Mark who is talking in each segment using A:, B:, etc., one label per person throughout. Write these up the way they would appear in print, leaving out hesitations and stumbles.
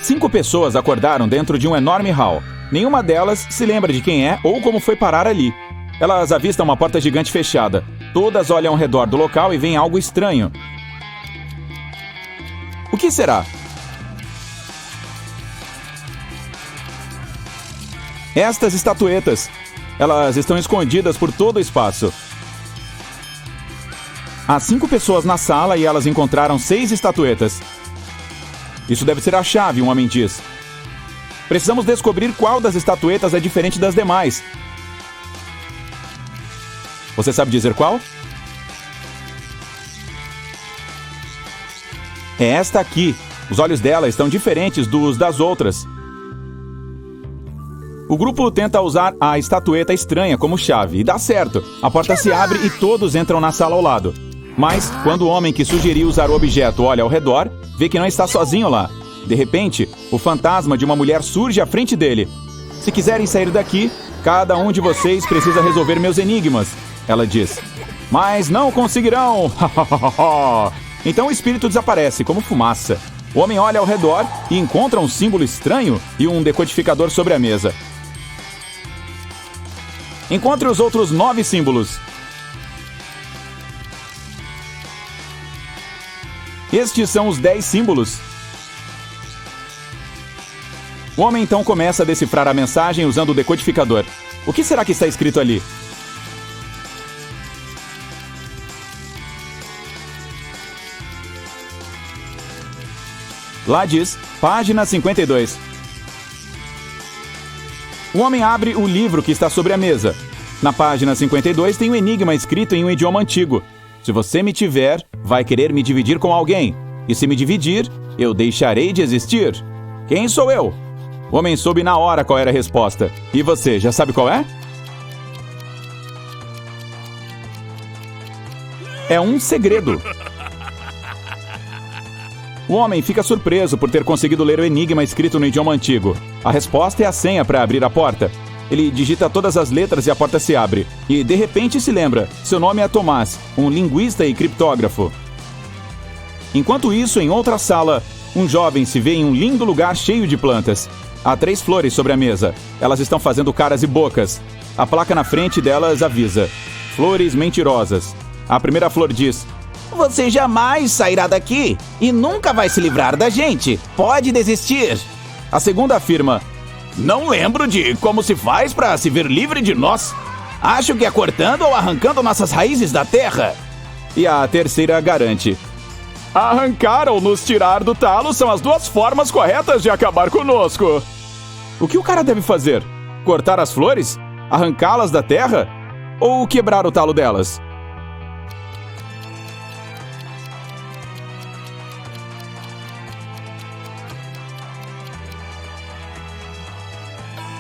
A: 5 pessoas acordaram dentro de um enorme hall. Nenhuma delas se lembra de quem é ou como foi parar ali. Elas avistam uma porta gigante fechada. Todas olham ao redor do local e veem algo estranho. O que será? Estas estatuetas. Elas estão escondidas por todo o espaço. Há 5 pessoas na sala e elas encontraram 6 estatuetas. Isso deve ser a chave, um homem diz. Precisamos descobrir qual das estatuetas é diferente das demais. Você sabe dizer qual? É esta aqui. Os olhos dela estão diferentes dos das outras. O grupo tenta usar a estatueta estranha como chave e dá certo. A porta se abre e todos entram na sala ao lado. Mas, quando o homem que sugeriu usar o objeto olha ao redor, vê que não está sozinho lá. De repente, o fantasma de uma mulher surge à frente dele. Se quiserem sair daqui, cada um de vocês precisa resolver meus enigmas, ela diz. Mas não conseguirão! Então o espírito desaparece, como fumaça. O homem olha ao redor e encontra um símbolo estranho e um decodificador sobre a mesa. Encontre os outros 9 símbolos. Estes são os 10 símbolos. O homem então começa a decifrar a mensagem usando o decodificador. O que será que está escrito ali? Lá diz, página 52. O homem abre o livro que está sobre a mesa. Na página 52 tem um enigma escrito em um idioma antigo. Se você me tiver, vai querer me dividir com alguém. E se me dividir, eu deixarei de existir. Quem sou eu? O homem soube na hora qual era a resposta. E você, já sabe qual é? É um segredo. O homem fica surpreso por ter conseguido ler o enigma escrito no idioma antigo. A resposta é a senha para abrir a porta. Ele digita todas as letras e a porta se abre. E, de repente, se lembra. Seu nome é Tomás, um linguista e criptógrafo. Enquanto isso, em outra sala, um jovem se vê em um lindo lugar cheio de plantas. Há 3 flores sobre a mesa. Elas estão fazendo caras e bocas. A placa na frente delas avisa: Flores mentirosas. A primeira flor diz: Você jamais sairá daqui e nunca vai se livrar da gente. Pode desistir. A segunda afirma: Não lembro de como se faz para se ver livre de nós. Acho que é cortando ou arrancando nossas raízes da terra. E a terceira garante: Arrancar ou nos tirar do talo são as 2 formas corretas de acabar conosco. O que o cara deve fazer? Cortar as flores? Arrancá-las da terra? Ou quebrar o talo delas?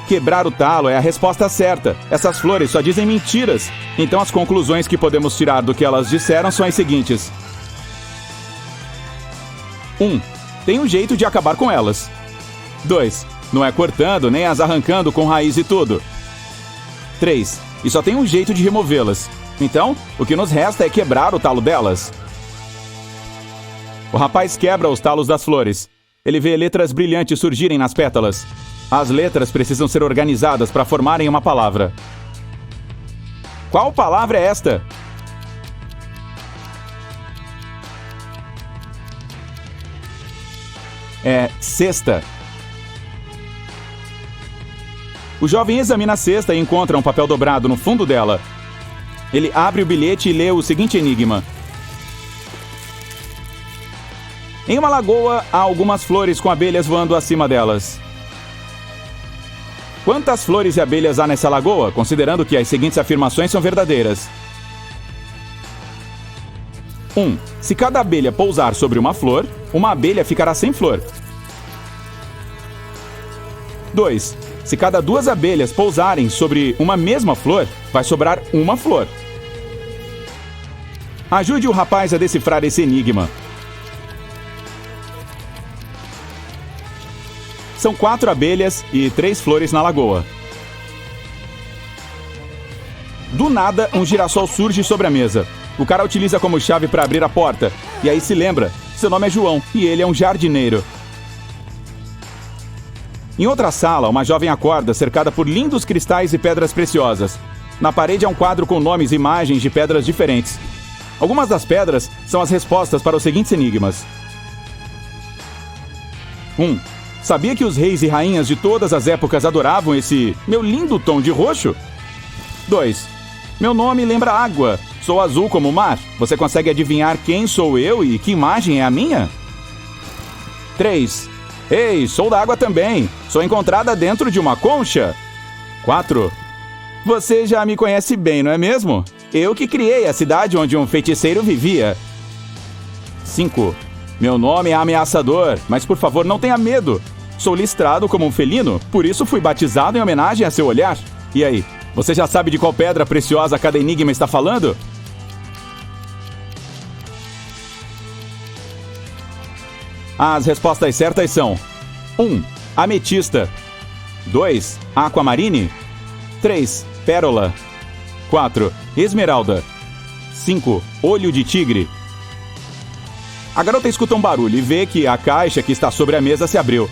A: Quebrar o talo é a resposta certa. Essas flores só dizem mentiras. Então as conclusões que podemos tirar do que elas disseram são as seguintes. 1. Tem um jeito de acabar com elas. 2. Não é cortando nem as arrancando com raiz e tudo. 3. E só tem um jeito de removê-las. Então, o que nos resta é quebrar o talo delas. O rapaz quebra os talos das flores. Ele vê letras brilhantes surgirem nas pétalas. As letras precisam ser organizadas para formarem uma palavra. Qual palavra é esta? É cesta. O jovem examina a cesta e encontra um papel dobrado no fundo dela. Ele abre o bilhete e lê o seguinte enigma. Em uma lagoa, há algumas flores com abelhas voando acima delas. Quantas flores e abelhas há nessa lagoa, considerando que as seguintes afirmações são verdadeiras? 1. Se cada abelha pousar sobre uma flor, uma abelha ficará sem flor. 2. Se cada 2 abelhas pousarem sobre uma mesma flor, vai sobrar uma flor. Ajude o rapaz a decifrar esse enigma. São 4 abelhas e 3 flores na lagoa. Do nada, um girassol surge sobre a mesa. O cara utiliza como chave para abrir a porta. E aí se lembra, seu nome é João e ele é um jardineiro. Em outra sala, uma jovem acorda, cercada por lindos cristais e pedras preciosas. Na parede há um quadro com nomes e imagens de pedras diferentes. Algumas das pedras são as respostas para os seguintes enigmas. 1. Sabia que os reis e rainhas de todas as épocas adoravam esse meu lindo tom de roxo? 2. Meu nome lembra água. Sou azul como o mar. Você consegue adivinhar quem sou eu e que imagem é a minha? 3. Ei, sou da água também. Sou encontrada dentro de uma concha. 4. Você já me conhece bem, não é mesmo? Eu que criei a cidade onde um feiticeiro vivia. 5. Meu nome é ameaçador, mas por favor não tenha medo. Sou listrado como um felino, por isso fui batizado em homenagem a seu olhar. E aí, você já sabe de qual pedra preciosa cada enigma está falando? As respostas certas são: 1. Ametista. 2. Aquamarine. 3. Pérola. 4. Esmeralda. 5. Olho de tigre. A garota escuta um barulho e vê que a caixa que está sobre a mesa se abriu.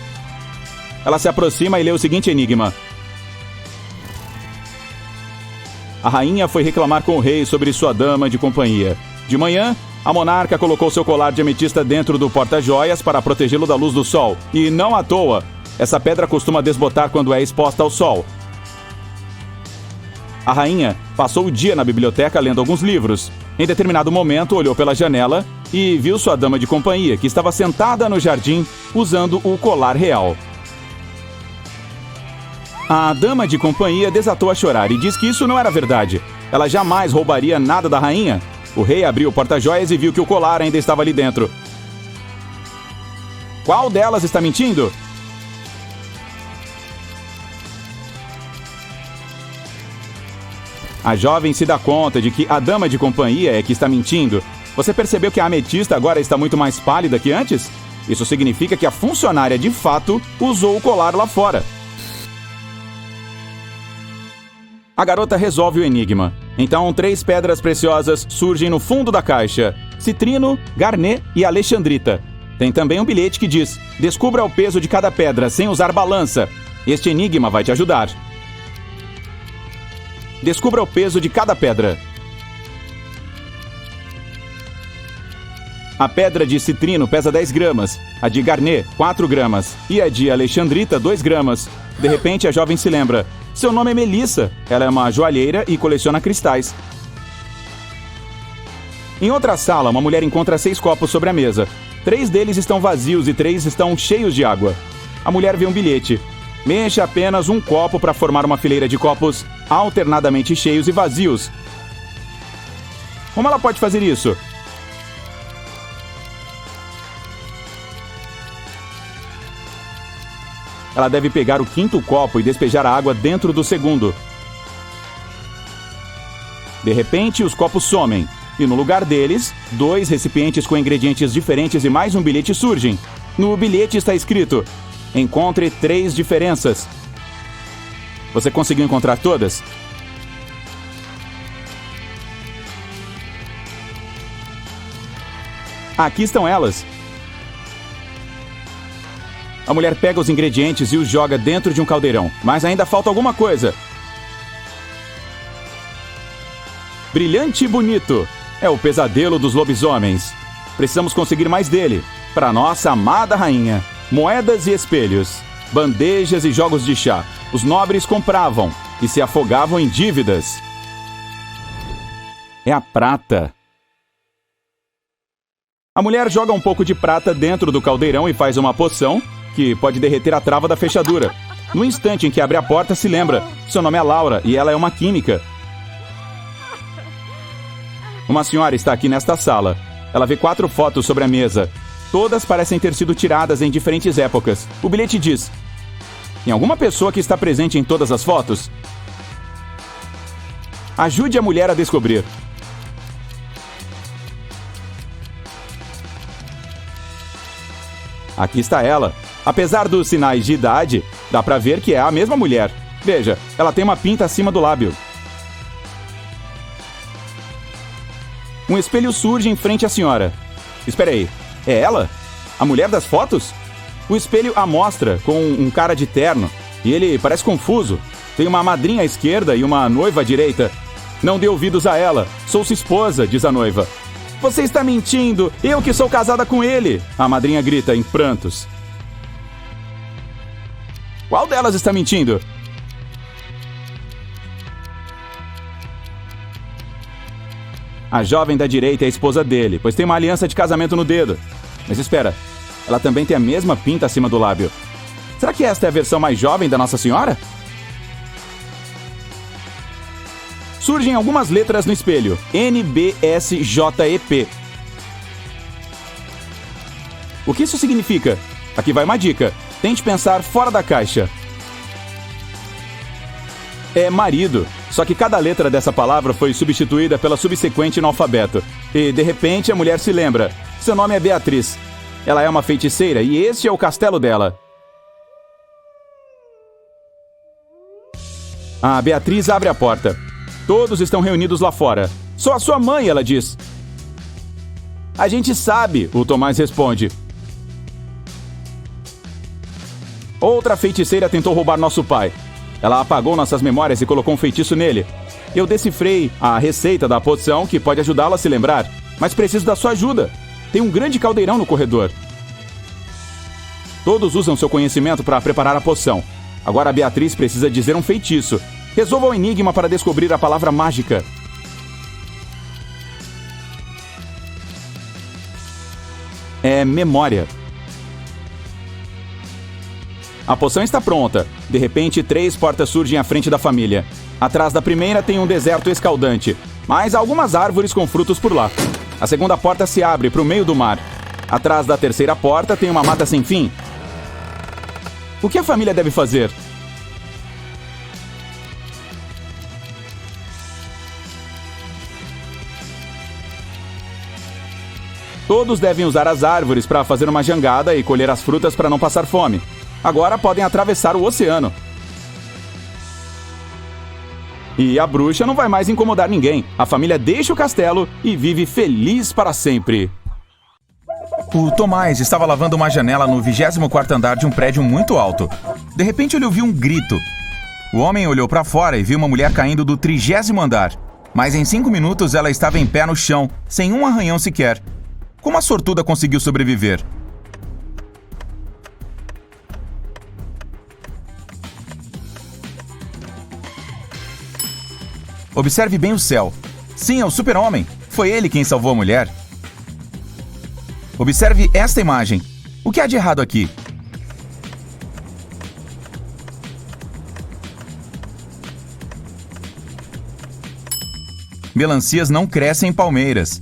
A: Ela se aproxima e lê o seguinte enigma. A rainha foi reclamar com o rei sobre sua dama de companhia. De manhã, a monarca colocou seu colar de ametista dentro do porta-joias para protegê-lo da luz do sol. E não à toa, essa pedra costuma desbotar quando é exposta ao sol. A rainha passou o dia na biblioteca lendo alguns livros. Em determinado momento, olhou pela janela e viu sua dama de companhia, que estava sentada no jardim usando o colar real. A dama de companhia desatou a chorar e diz que isso não era verdade. Ela jamais roubaria nada da rainha. O rei abriu o porta-joias e viu que o colar ainda estava ali dentro. Qual delas está mentindo? A jovem se dá conta de que a dama de companhia é que está mentindo. Você percebeu que a ametista agora está muito mais pálida que antes? Isso significa que a funcionária de fato usou o colar lá fora. A garota resolve o enigma. Então, 3 pedras preciosas surgem no fundo da caixa: citrino, garnet e alexandrita. Tem também um bilhete que diz: descubra o peso de cada pedra sem usar balança. Este enigma vai te ajudar. Descubra o peso de cada pedra. A pedra de citrino pesa 10 gramas, a de garnet 4 gramas e a de alexandrita 2 gramas. De repente, a jovem se lembra. Seu nome é Melissa. Ela é uma joalheira e coleciona cristais. Em outra sala, uma mulher encontra 6 copos sobre a mesa. 3 deles estão vazios e 3 estão cheios de água. A mulher vê um bilhete. Mexa apenas um copo para formar uma fileira de copos alternadamente cheios e vazios. Como ela pode fazer isso? Ela deve pegar o 5º copo e despejar a água dentro do 2º. De repente, os copos somem. E no lugar deles, 2 recipientes com ingredientes diferentes e mais um bilhete surgem. No bilhete está escrito: encontre 3 diferenças. Você conseguiu encontrar todas? Aqui estão elas. A mulher pega os ingredientes e os joga dentro de um caldeirão. Mas ainda falta alguma coisa. Brilhante e bonito. É o pesadelo dos lobisomens. Precisamos conseguir mais dele. Para nossa amada rainha. Moedas e espelhos. Bandejas e jogos de chá. Os nobres compravam e se afogavam em dívidas. É a prata. A mulher joga um pouco de prata dentro do caldeirão e faz uma poção que pode derreter a trava da fechadura. No instante em que abre a porta, se lembra. Seu nome é Laura e ela é uma química. Uma senhora está aqui nesta sala. Ela vê 4 fotos sobre a mesa. Todas parecem ter sido tiradas em diferentes épocas. O bilhete diz: tem alguma pessoa que está presente em todas as fotos? Ajude a mulher a descobrir. Aqui está ela. Apesar dos sinais de idade, dá pra ver que é a mesma mulher. Veja, ela tem uma pinta acima do lábio. Um espelho surge em frente à senhora. Espere aí, é ela? A mulher das fotos? O espelho a mostra com um cara de terno e ele parece confuso. Tem uma madrinha à esquerda e uma noiva à direita. Não dê ouvidos a ela. Sou sua esposa, diz a noiva. Você está mentindo! Eu que sou casada com ele! A madrinha grita em prantos. Qual delas está mentindo? A jovem da direita é a esposa dele, pois tem uma aliança de casamento no dedo. Mas espera, ela também tem a mesma pinta acima do lábio. Será que esta é a versão mais jovem da Nossa Senhora? Surgem algumas letras no espelho. NBSJEP. O que isso significa? Aqui vai uma dica. Tente pensar fora da caixa. É marido, só que cada letra dessa palavra foi substituída pela subsequente no alfabeto. E, de repente, a mulher se lembra. Seu nome é Beatriz. Ela é uma feiticeira e este é o castelo dela. A Beatriz abre a porta. Todos estão reunidos lá fora. Sou a sua mãe, ela diz. A gente sabe, o Tomás responde. Outra feiticeira tentou roubar nosso pai. Ela apagou nossas memórias e colocou um feitiço nele. Eu decifrei a receita da poção que pode ajudá-la a se lembrar, mas preciso da sua ajuda. Tem um grande caldeirão no corredor. Todos usam seu conhecimento para preparar a poção. Agora a Beatriz precisa dizer um feitiço. Resolva o enigma para descobrir a palavra mágica. É memória. A poção está pronta. De repente, 3 portas surgem à frente da família. Atrás da primeira tem um deserto escaldante, mas há algumas árvores com frutos por lá. A segunda porta se abre para o meio do mar. Atrás da terceira porta tem uma mata sem fim. O que a família deve fazer? Todos devem usar as árvores para fazer uma jangada e colher as frutas para não passar fome. Agora podem atravessar o oceano. E a bruxa não vai mais incomodar ninguém. A família deixa o castelo e vive feliz para sempre.
B: O Tomás estava lavando uma janela no 24º andar de um prédio muito alto. De repente ele ouviu um grito. O homem olhou para fora e viu uma mulher caindo do 30º andar. Mas em 5 minutos ela estava em pé no chão, sem um arranhão sequer. Como a sortuda conseguiu sobreviver? Observe bem o céu. Sim, é o super-homem. Foi ele quem salvou a mulher. Observe esta imagem. O que há de errado aqui? Melancias não crescem em palmeiras.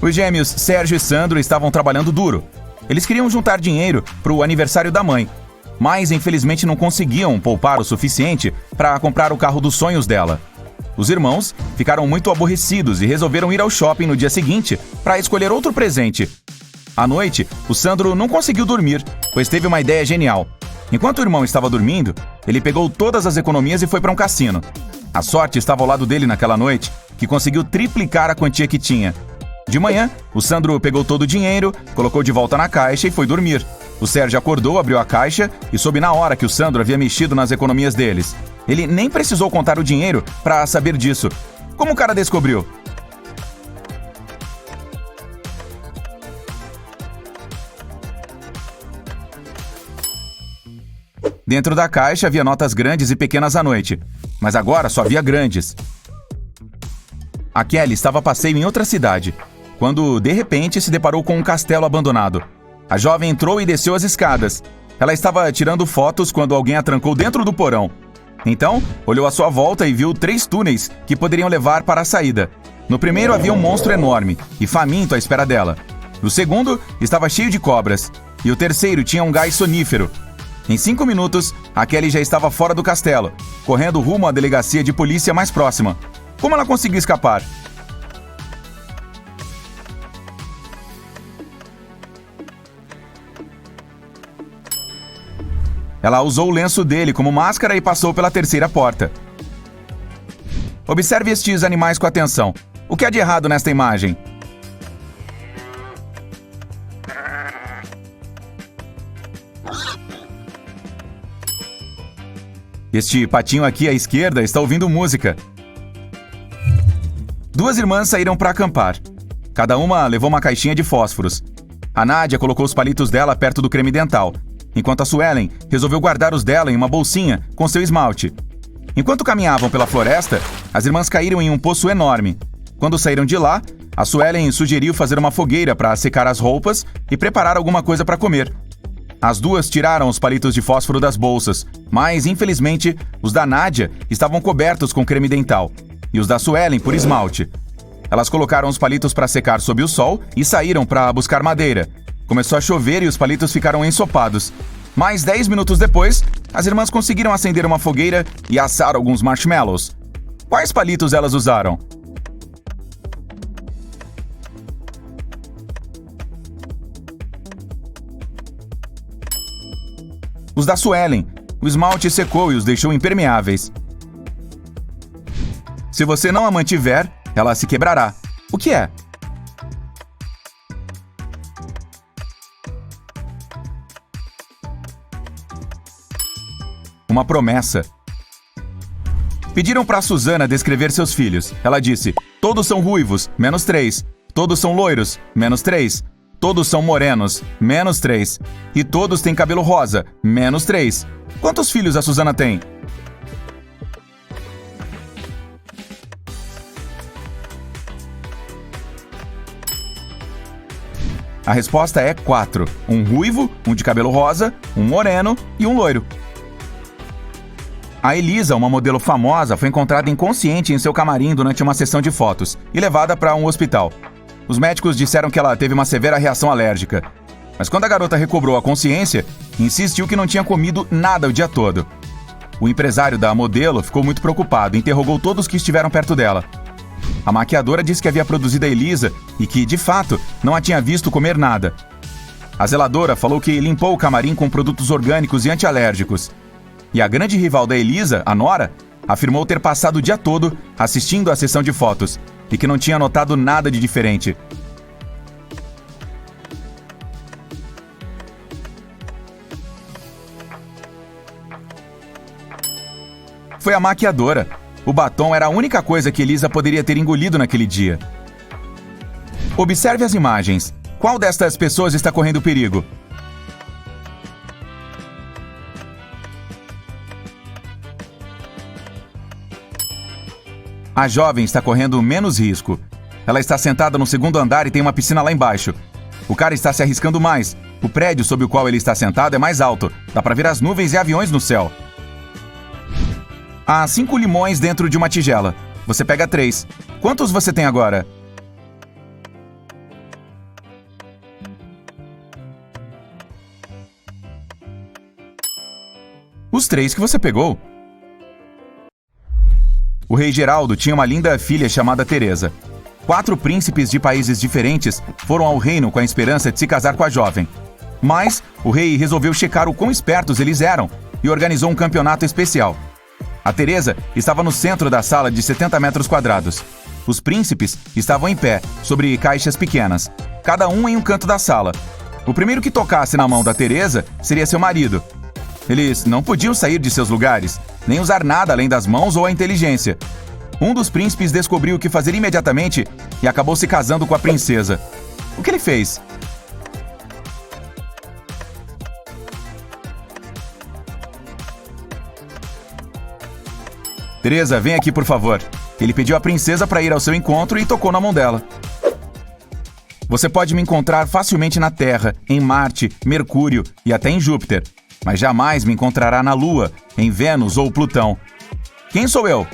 B: Os gêmeos Sérgio e Sandro estavam trabalhando duro. Eles queriam juntar dinheiro para o aniversário da mãe, mas infelizmente não conseguiam poupar o suficiente para comprar o carro dos sonhos dela. Os irmãos ficaram muito aborrecidos e resolveram ir ao shopping no dia seguinte para escolher outro presente. À noite, o Sandro não conseguiu dormir, pois teve uma ideia genial. Enquanto o irmão estava dormindo, ele pegou todas as economias e foi para um cassino. A sorte estava ao lado dele naquela noite, que conseguiu triplicar a quantia que tinha. De manhã, o Sandro pegou todo o dinheiro, colocou de volta na caixa e foi dormir. O Sérgio acordou, abriu a caixa e soube na hora que o Sandro havia mexido nas economias deles. Ele nem precisou contar o dinheiro para saber disso. Como o cara descobriu? Dentro da caixa havia notas grandes e pequenas à noite, mas agora só havia grandes. A Kelly estava a passeio em outra cidade, quando, de repente, se deparou com um castelo abandonado. A jovem entrou e desceu as escadas. Ela estava tirando fotos quando alguém a trancou dentro do porão. Então, olhou à sua volta e viu 3 túneis que poderiam levar para a saída. No primeiro havia um monstro enorme e faminto à espera dela. O segundo estava cheio de cobras. E o terceiro tinha um gás sonífero. Em 5 minutos, a Kelly já estava fora do castelo, correndo rumo à delegacia de polícia mais próxima. Como ela conseguiu escapar? Ela usou o lenço dele como máscara e passou pela terceira porta. Observe estes animais com atenção. O que há de errado nesta imagem? Este patinho aqui à esquerda está ouvindo música. Duas irmãs saíram para acampar. Cada uma levou uma caixinha de fósforos. A Nádia colocou os palitos dela perto do creme dental, enquanto a Suelen resolveu guardar os dela em uma bolsinha com seu esmalte. Enquanto caminhavam pela floresta, as irmãs caíram em um poço enorme. Quando saíram de lá, a Suelen sugeriu fazer uma fogueira para secar as roupas e preparar alguma coisa para comer. As duas tiraram os palitos de fósforo das bolsas, mas, infelizmente, os da Nádia estavam cobertos com creme dental e os da Suelen por esmalte. Elas colocaram os palitos para secar sob o sol e saíram para buscar madeira. Começou a chover e os palitos ficaram ensopados. Mais 10 minutos depois, as irmãs conseguiram acender uma fogueira e assar alguns marshmallows. Quais palitos elas usaram? Os da Suelen. O esmalte secou e os deixou impermeáveis. Se você não a mantiver, ela se quebrará. O que é? Uma promessa. Pediram para Susana descrever seus filhos. Ela disse: todos são ruivos, -3. Todos são loiros, -3. Todos são morenos, -3. E todos têm cabelo rosa, -3. Quantos filhos a Susana tem? A resposta é 4. Um ruivo, um de cabelo rosa, um moreno e um loiro. A Elisa, uma modelo famosa, foi encontrada inconsciente em seu camarim durante uma sessão de fotos e levada para um hospital. Os médicos disseram que ela teve uma severa reação alérgica. Mas quando a garota recobrou a consciência, insistiu que não tinha comido nada o dia todo. O empresário da modelo ficou muito preocupado e interrogou todos que estiveram perto dela. A maquiadora disse que havia produzido a Elisa e que, de fato, não a tinha visto comer nada. A zeladora falou que limpou o camarim com produtos orgânicos e antialérgicos. E a grande rival da Elisa, a Nora, afirmou ter passado o dia todo assistindo à sessão de fotos e que não tinha notado nada de diferente. Foi a maquiadora. O batom era a única coisa que Elisa poderia ter engolido naquele dia. Observe as imagens. Qual destas pessoas está correndo perigo? A jovem está correndo menos risco. Ela está sentada no segundo andar e tem uma piscina lá embaixo. O cara está se arriscando mais. O prédio sob o qual ele está sentado é mais alto. Dá para ver as nuvens e aviões no céu. Há 5 limões dentro de uma tigela. Você pega 3. Quantos você tem agora? Os 3 que você pegou. O rei Geraldo tinha uma linda filha chamada Teresa. 4 príncipes de países diferentes foram ao reino com a esperança de se casar com a jovem. Mas o rei resolveu checar o quão espertos eles eram e organizou um campeonato especial. A Teresa estava no centro da sala de 70 metros quadrados. Os príncipes estavam em pé, sobre caixas pequenas, cada um em um canto da sala. O primeiro que tocasse na mão da Teresa seria seu marido. Eles não podiam sair de seus lugares, nem usar nada além das mãos ou a inteligência. Um dos príncipes descobriu o que fazer imediatamente e acabou se casando com a princesa. O que ele fez? Teresa, vem aqui, por favor. Ele pediu à princesa para ir ao seu encontro e tocou na mão dela. Você pode me encontrar facilmente na Terra, em Marte, Mercúrio e até em Júpiter, mas jamais me encontrará na Lua, em Vênus ou Plutão. Quem sou eu?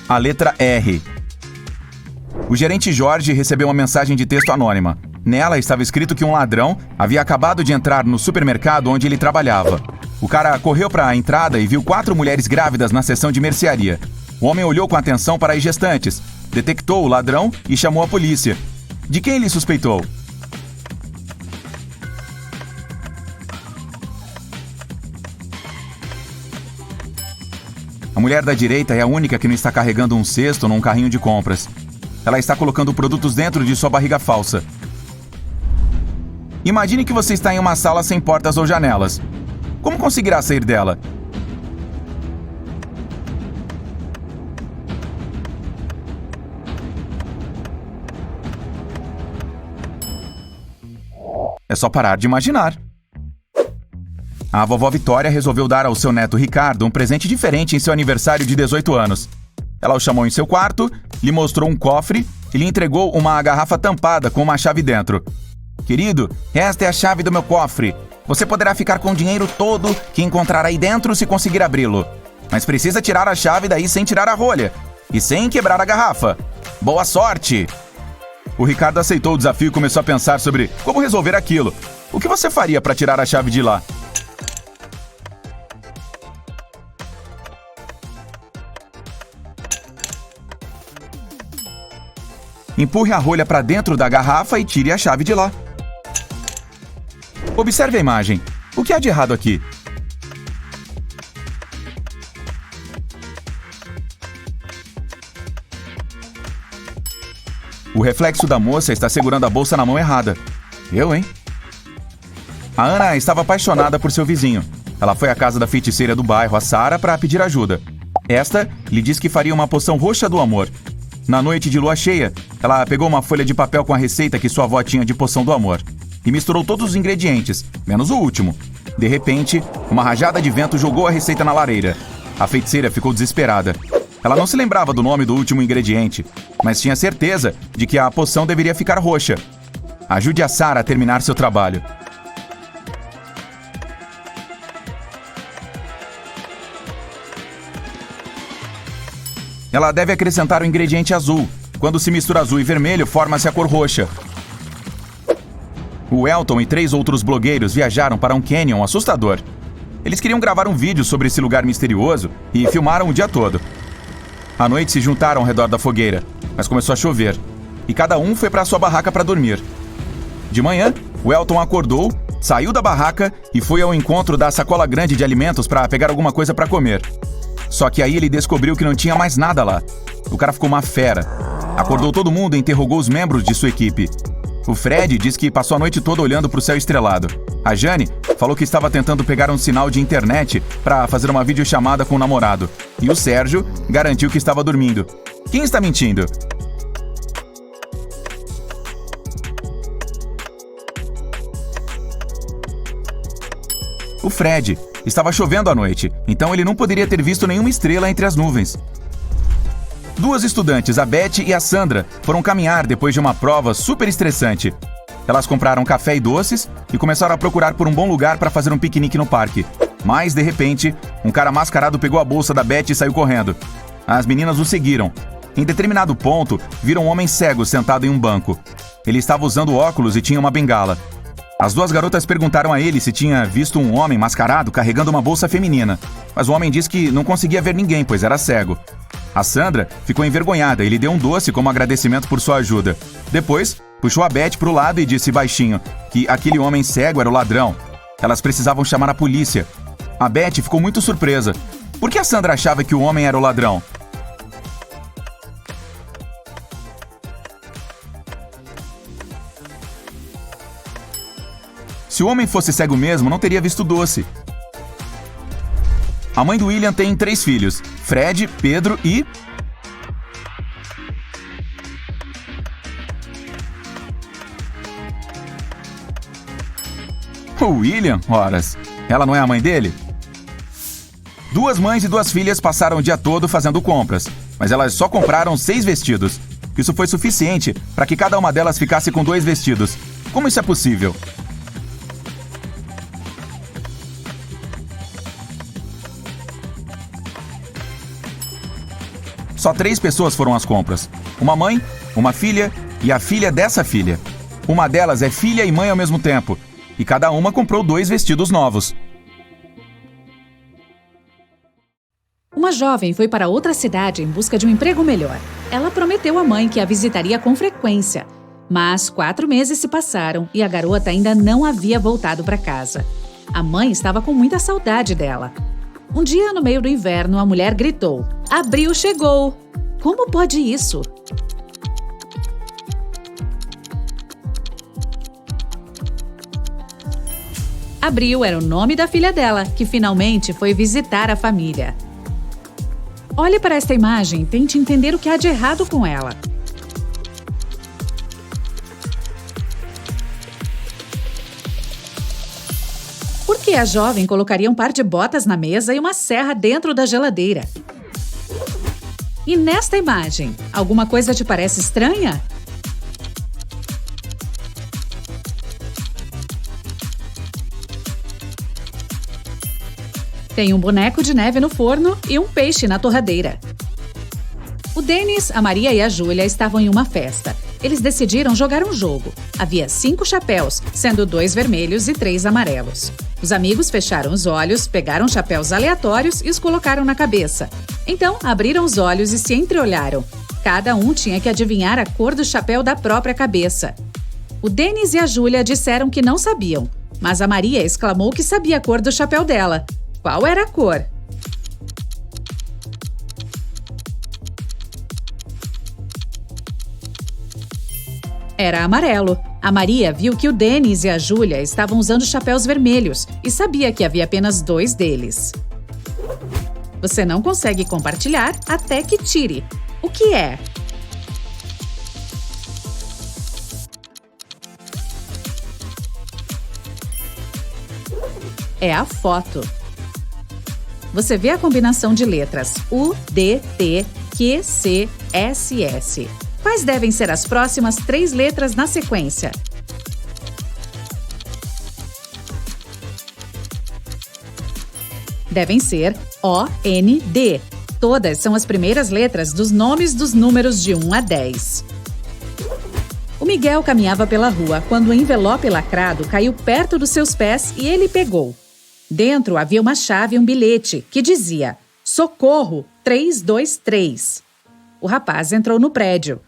B: A letra R. O gerente Jorge recebeu uma mensagem de texto anônima. Nela estava escrito que um ladrão havia acabado de entrar no supermercado onde ele trabalhava. O cara correu para a entrada e viu 4 mulheres grávidas na seção de mercearia. O homem olhou com atenção para as gestantes, detectou o ladrão e chamou a polícia. De quem ele suspeitou? A mulher da direita é a única que não está carregando um cesto num carrinho de compras. ela está colocando produtos dentro de sua barriga falsa. Imagine que você está em uma sala sem portas ou janelas. Como conseguirá sair dela? É só parar de imaginar. A vovó Vitória resolveu dar ao seu neto Ricardo um presente diferente em seu aniversário de 18 anos. Ela o chamou em seu quarto, lhe mostrou um cofre e lhe entregou uma garrafa tampada com uma chave dentro. Querido, esta é a chave do meu cofre. Você poderá ficar com o dinheiro todo que encontrar aí dentro se conseguir abri-lo. Mas precisa tirar a chave daí sem tirar a rolha e sem quebrar a garrafa. Boa sorte! O Ricardo aceitou o desafio e começou a pensar sobre como resolver aquilo. O que você faria para tirar a chave de lá? Empurre a rolha para dentro da garrafa e tire a chave de lá. Observe a imagem. O que há de errado aqui? O reflexo da moça está segurando a bolsa na mão errada. Eu, hein? A Ana estava apaixonada por seu vizinho. Ela foi à casa da feiticeira do bairro, a Sara, para pedir ajuda. Esta lhe disse que faria uma poção roxa do amor. Na noite de lua cheia, ela pegou uma folha de papel com a receita que sua avó tinha de poção do amor e misturou todos os ingredientes, menos o último. De repente, uma rajada de vento jogou a receita na lareira. A feiticeira ficou desesperada. Ela não se lembrava do nome do último ingrediente, mas tinha certeza de que a poção deveria ficar roxa. Ajude a Sara a terminar seu trabalho. Ela deve acrescentar o ingrediente azul. Quando se mistura azul e vermelho, forma-se a cor roxa. O Elton e 3 outros blogueiros viajaram para um canyon assustador. Eles queriam gravar um vídeo sobre esse lugar misterioso e filmaram o dia todo. À noite se juntaram ao redor da fogueira, mas começou a chover, e cada um foi para sua barraca para dormir. De manhã, o Elton acordou, saiu da barraca e foi ao encontro da sacola grande de alimentos para pegar alguma coisa para comer. Só que aí ele descobriu que não tinha mais nada lá. O cara ficou uma fera. Acordou todo mundo e interrogou os membros de sua equipe. O Fred disse que passou a noite toda olhando para o céu estrelado. A Jane falou que estava tentando pegar um sinal de internet para fazer uma videochamada com o namorado. E o Sérgio garantiu que estava dormindo. Quem está mentindo? O Fred. Estava chovendo à noite, então ele não poderia ter visto nenhuma estrela entre as nuvens. 2 estudantes, a Beth e a Sandra, foram caminhar depois de uma prova super estressante. Elas compraram café e doces e começaram a procurar por um bom lugar para fazer um piquenique no parque. Mas, de repente, um cara mascarado pegou a bolsa da Beth e saiu correndo. As meninas o seguiram. Em determinado ponto, viram um homem cego sentado em um banco. Ele estava usando óculos e tinha uma bengala. As 2 garotas perguntaram a ele se tinha visto um homem mascarado carregando uma bolsa feminina, mas o homem disse que não conseguia ver ninguém, pois era cego. A Sandra ficou envergonhada e lhe deu um doce como agradecimento por sua ajuda. Depois, puxou a Beth para o lado e disse baixinho que aquele homem cego era o ladrão. Elas precisavam chamar a polícia. A Beth ficou muito surpresa. Por que a Sandra achava que o homem era o ladrão? Se o homem fosse cego mesmo, não teria visto o doce. A mãe do William tem 3 filhos, Fred, Pedro e... O William? Horas. Ela não é a mãe dele? 2 mães e 2 filhas passaram o dia todo fazendo compras, mas elas só compraram 6 vestidos. Isso foi suficiente para que cada uma delas ficasse com 2 vestidos. Como isso é possível? Só 3 pessoas foram às compras. Uma mãe, uma filha e a filha dessa filha. Uma delas é filha e mãe ao mesmo tempo. E cada uma comprou 2 vestidos novos.
C: Uma jovem foi para outra cidade em busca de um emprego melhor. Ela prometeu à mãe que a visitaria com frequência. Mas 4 meses se passaram e a garota ainda não havia voltado para casa. A mãe estava com muita saudade dela. Um dia, no meio do inverno, a mulher gritou: "Abril chegou!" Como pode isso? Abril era o nome da filha dela, que finalmente foi visitar a família. Olhe para esta imagem e tente entender o que há de errado com ela. Por que a jovem colocaria um par de botas na mesa e uma serra dentro da geladeira? E nesta imagem, alguma coisa te parece estranha? Tem um boneco de neve no forno e um peixe na torradeira. O Denis, a Maria e a Júlia estavam em uma festa. Eles decidiram jogar um jogo. Havia 5 chapéus, sendo 2 vermelhos e 3 amarelos. Os amigos fecharam os olhos, pegaram chapéus aleatórios e os colocaram na cabeça. Então, abriram os olhos e se entreolharam. Cada um tinha que adivinhar a cor do chapéu da própria cabeça. O Denis e a Júlia disseram que não sabiam, mas a Maria exclamou que sabia a cor do chapéu dela. Qual era a cor? Era amarelo. A Maria viu que o Denis e a Júlia estavam usando chapéus vermelhos e sabia que havia apenas 2 deles. Você não consegue compartilhar até que tire. O que é? É a foto. Você vê a combinação de letras U, D, T, Q, C, S, S. Quais devem ser as próximas 3 letras na sequência? Devem ser O, N, D. Todas são as primeiras letras dos nomes dos números de 1 a 10. O Miguel caminhava pela rua quando o envelope lacrado caiu perto dos seus pés e ele pegou. Dentro havia uma chave e um bilhete que dizia Socorro 323. O rapaz entrou no prédio.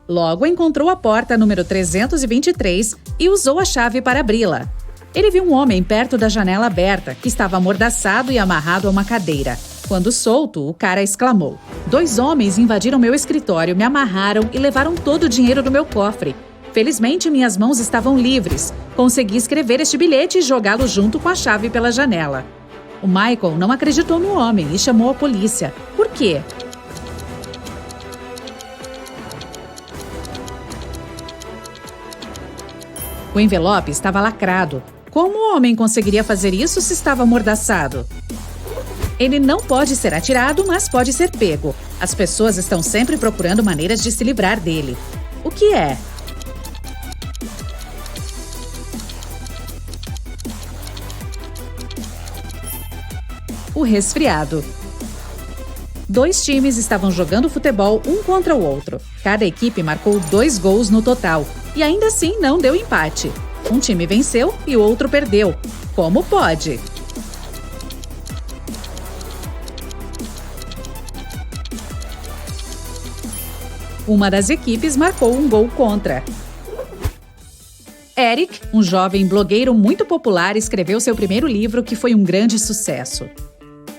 C: Logo encontrou a porta número 323 e usou a chave para abri-la. Ele viu um homem perto da janela aberta, que estava amordaçado e amarrado a uma cadeira. Quando solto, o cara exclamou: 2 homens invadiram meu escritório, me amarraram e levaram todo o dinheiro do meu cofre. Felizmente, minhas mãos estavam livres. Consegui escrever este bilhete e jogá-lo junto com a chave pela janela. O Michael não acreditou no homem e chamou a polícia. Por quê? O envelope estava lacrado. Como o homem conseguiria fazer isso se estava amordaçado? Ele não pode ser atirado, mas pode ser pego. As pessoas estão sempre procurando maneiras de se livrar dele. O que é? O resfriado. 2 times estavam jogando futebol um contra o outro. Cada equipe marcou 2 gols no total. E ainda assim não deu empate. Um time venceu e o outro perdeu. Como pode? Uma das equipes marcou um gol contra. Eric, um jovem blogueiro muito popular, escreveu seu primeiro livro, que foi um grande sucesso.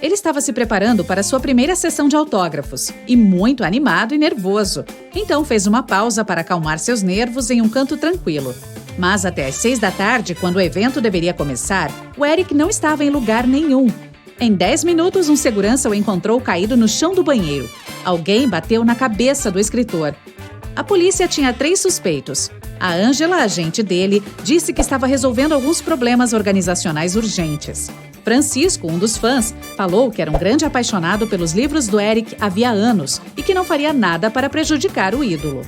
C: Ele estava se preparando para sua primeira sessão de autógrafos e muito animado e nervoso. Então fez uma pausa para acalmar seus nervos em um canto tranquilo. Mas até às 6 da tarde, quando o evento deveria começar, o Eric não estava em lugar nenhum. Em 10 minutos, um segurança o encontrou caído no chão do banheiro. Alguém bateu na cabeça do escritor. A polícia tinha 3 suspeitos. A Angela, agente dele, disse que estava resolvendo alguns problemas organizacionais urgentes. Francisco, um dos fãs, falou que era um grande apaixonado pelos livros do Eric havia anos e que não faria nada para prejudicar o ídolo.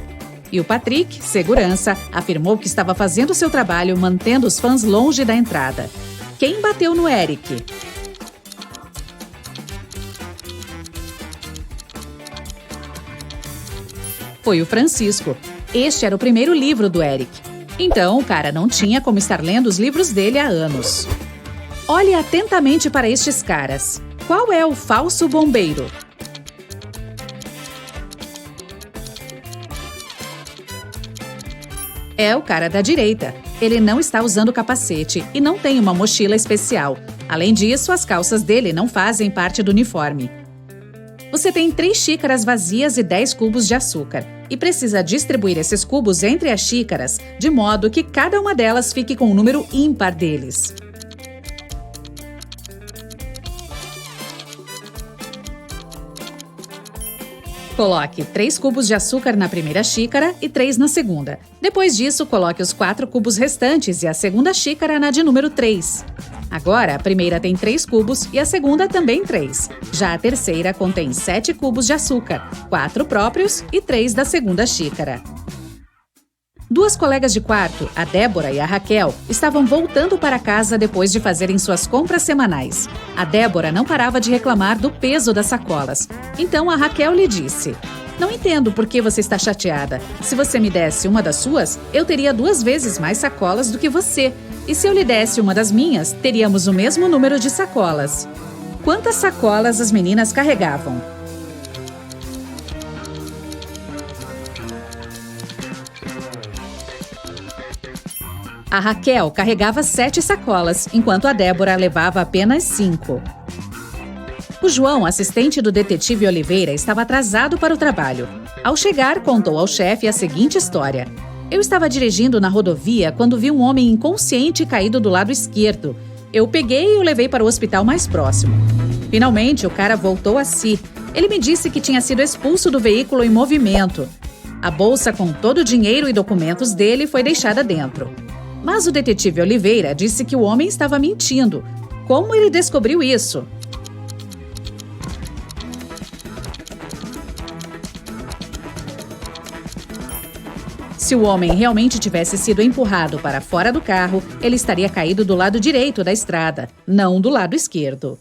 C: E o Patrick, segurança, afirmou que estava fazendo seu trabalho mantendo os fãs longe da entrada. Quem bateu no Eric? Foi o Francisco. Este era o primeiro livro do Eric. Então, o cara não tinha como estar lendo os livros dele há anos. Olhe atentamente para estes caras. Qual é o falso bombeiro? É o cara da direita. Ele não está usando capacete e não tem uma mochila especial. Além disso, as calças dele não fazem parte do uniforme. Você tem 3 xícaras vazias e 10 cubos de açúcar. E precisa distribuir esses cubos entre as xícaras, de modo que cada uma delas fique com um número ímpar deles. Coloque 3 cubos de açúcar na primeira xícara e 3 na segunda. Depois disso, coloque os 4 cubos restantes e a segunda xícara na de número 3. Agora, a primeira tem 3 cubos e a segunda também 3. Já a terceira contém 7 cubos de açúcar, 4 próprios e 3 da segunda xícara. 2 colegas de quarto, a Débora e a Raquel, estavam voltando para casa depois de fazerem suas compras semanais. A Débora não parava de reclamar do peso das sacolas. Então a Raquel lhe disse: "Não entendo por que você está chateada. Se você me desse uma das suas, eu teria 2 vezes mais sacolas do que você. E se eu lhe desse uma das minhas, teríamos o mesmo número de sacolas." Quantas sacolas as meninas carregavam? A Raquel carregava 7 sacolas, enquanto a Débora levava apenas 5. O João, assistente do detetive Oliveira, estava atrasado para o trabalho. Ao chegar, contou ao chefe a seguinte história: "Eu estava dirigindo na rodovia quando vi um homem inconsciente caído do lado esquerdo. Eu peguei e o levei para o hospital mais próximo. Finalmente, o cara voltou a si. Ele me disse que tinha sido expulso do veículo em movimento. A bolsa com todo o dinheiro e documentos dele foi deixada dentro." Mas o detetive Oliveira disse que o homem estava mentindo. Como ele descobriu isso? Se o homem realmente tivesse sido empurrado para fora do carro, ele estaria caído do lado direito da estrada, não do lado esquerdo.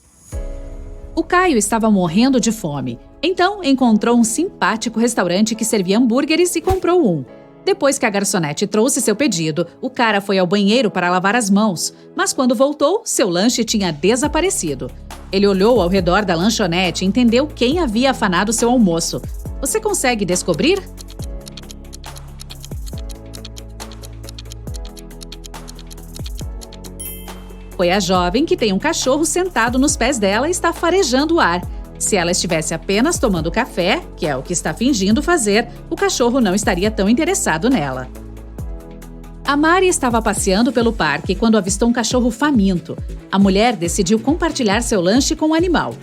C: O Caio estava morrendo de fome. Então, encontrou um simpático restaurante que servia hambúrgueres e comprou um. Depois que a garçonete trouxe seu pedido, o cara foi ao banheiro para lavar as mãos, mas quando voltou, seu lanche tinha desaparecido. Ele olhou ao redor da lanchonete e entendeu quem havia afanado seu almoço. Você consegue descobrir? Foi a jovem que tem um cachorro sentado nos pés dela e está farejando o ar. Se ela estivesse apenas tomando café, que é o que está fingindo fazer, o cachorro não estaria tão interessado nela. A Mari estava passeando pelo parque quando avistou um cachorro faminto. A mulher decidiu compartilhar seu lanche com o animal.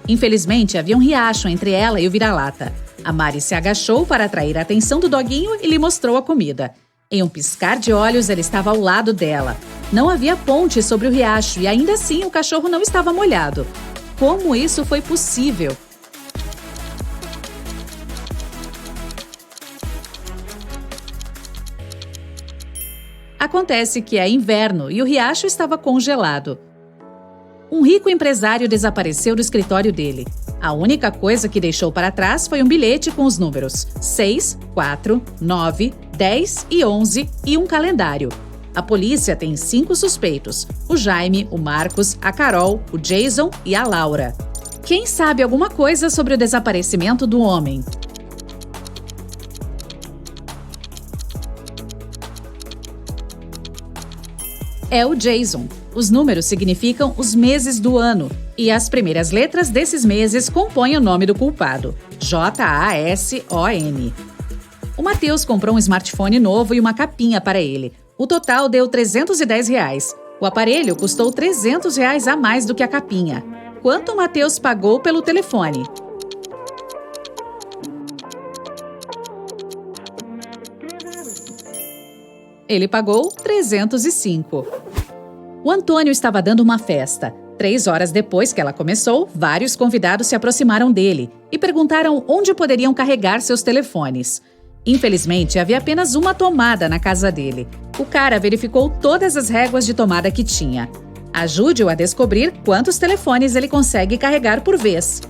C: Infelizmente, havia um riacho entre ela e o vira-lata. A Mari se agachou para atrair a atenção do doguinho e lhe mostrou a comida. Em um piscar de olhos, ele estava ao lado dela. Não havia ponte sobre o riacho e ainda assim o cachorro não estava molhado. Como isso foi possível? Acontece que é inverno e o riacho estava congelado. Um rico empresário desapareceu do escritório dele. A única coisa que deixou para trás foi um bilhete com os números 6, 4, 9, 10 e 11 e um calendário. A polícia tem 5 suspeitos: o Jaime, o Marcos, a Carol, o Jason e a Laura. Quem sabe alguma coisa sobre o desaparecimento do homem? É o Jason. Os números significam os meses do ano, e as primeiras letras desses meses compõem o nome do culpado: Jason. O Matheus comprou um smartphone novo e uma capinha para ele. O total deu R$310. O aparelho custou R$300 a mais do que a capinha. Quanto o Matheus pagou pelo telefone? Ele pagou R$305. O Antônio estava dando uma festa. 3 horas depois que ela começou, vários convidados se aproximaram dele e perguntaram onde poderiam carregar seus telefones. Infelizmente, havia apenas uma tomada na casa dele. O cara verificou todas as réguas de tomada que tinha. Ajude-o a descobrir quantos telefones ele consegue carregar por vez.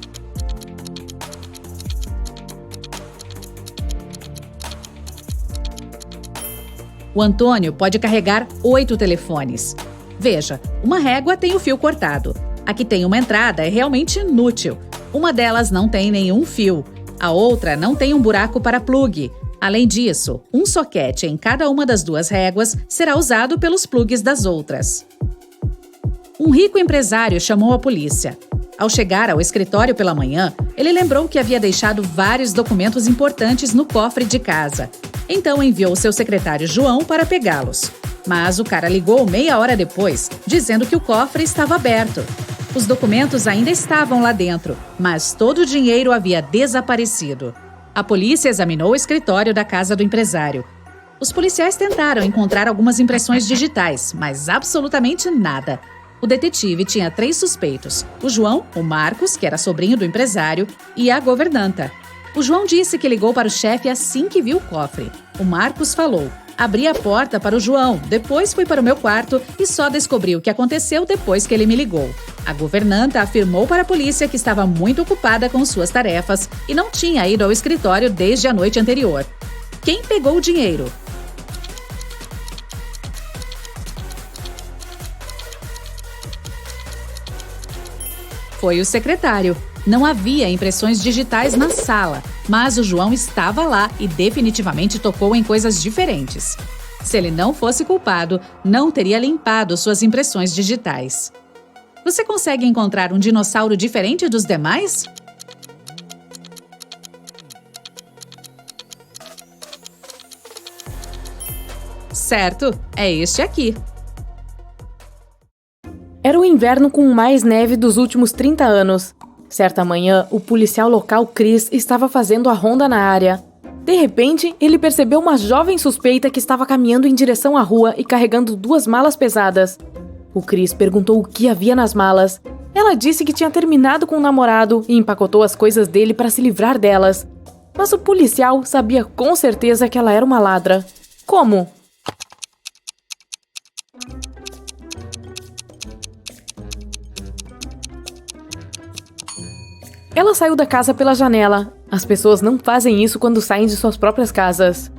C: O Antônio pode carregar 8 telefones. Veja, uma régua tem o fio cortado. A que tem uma entrada é realmente inútil. Uma delas não tem nenhum fio. A outra não tem um buraco para plugue. Além disso, um soquete em cada uma das 2 réguas será usado pelos plugs das outras. Um rico empresário chamou a polícia. Ao chegar ao escritório pela manhã, ele lembrou que havia deixado vários documentos importantes no cofre de casa. Então enviou seu secretário João para pegá-los. Mas o cara ligou meia hora depois, dizendo que o cofre estava aberto. Os documentos ainda estavam lá dentro, mas todo o dinheiro havia desaparecido. A polícia examinou o escritório da casa do empresário. Os policiais tentaram encontrar algumas impressões digitais, mas absolutamente nada. O detetive tinha 3 suspeitos: o João, o Marcos, que era sobrinho do empresário, e a governanta. O João disse que ligou para o chefe assim que viu o cofre. O Marcos falou: abri a porta para o João, depois fui para o meu quarto e só descobri o que aconteceu depois que ele me ligou. A governanta afirmou para a polícia que estava muito ocupada com suas tarefas e não tinha ido ao escritório desde a noite anterior. Quem pegou o dinheiro? Foi o secretário. Não havia impressões digitais na sala, mas o João estava lá e definitivamente tocou em coisas diferentes. Se ele não fosse culpado, não teria limpado suas impressões digitais. Você consegue encontrar um dinossauro diferente dos demais? Certo, é este aqui.
D: Era o inverno com mais neve dos últimos 30 anos. Certa manhã, o policial local Chris estava fazendo a ronda na área. De repente, ele percebeu uma jovem suspeita que estava caminhando em direção à rua e carregando 2 malas pesadas. O Chris perguntou o que havia nas malas. Ela disse que tinha terminado com o namorado e empacotou as coisas dele para se livrar delas. Mas o policial sabia com certeza que ela era uma ladra. Como? Ela saiu da casa pela janela. As pessoas não fazem isso quando saem de suas próprias casas.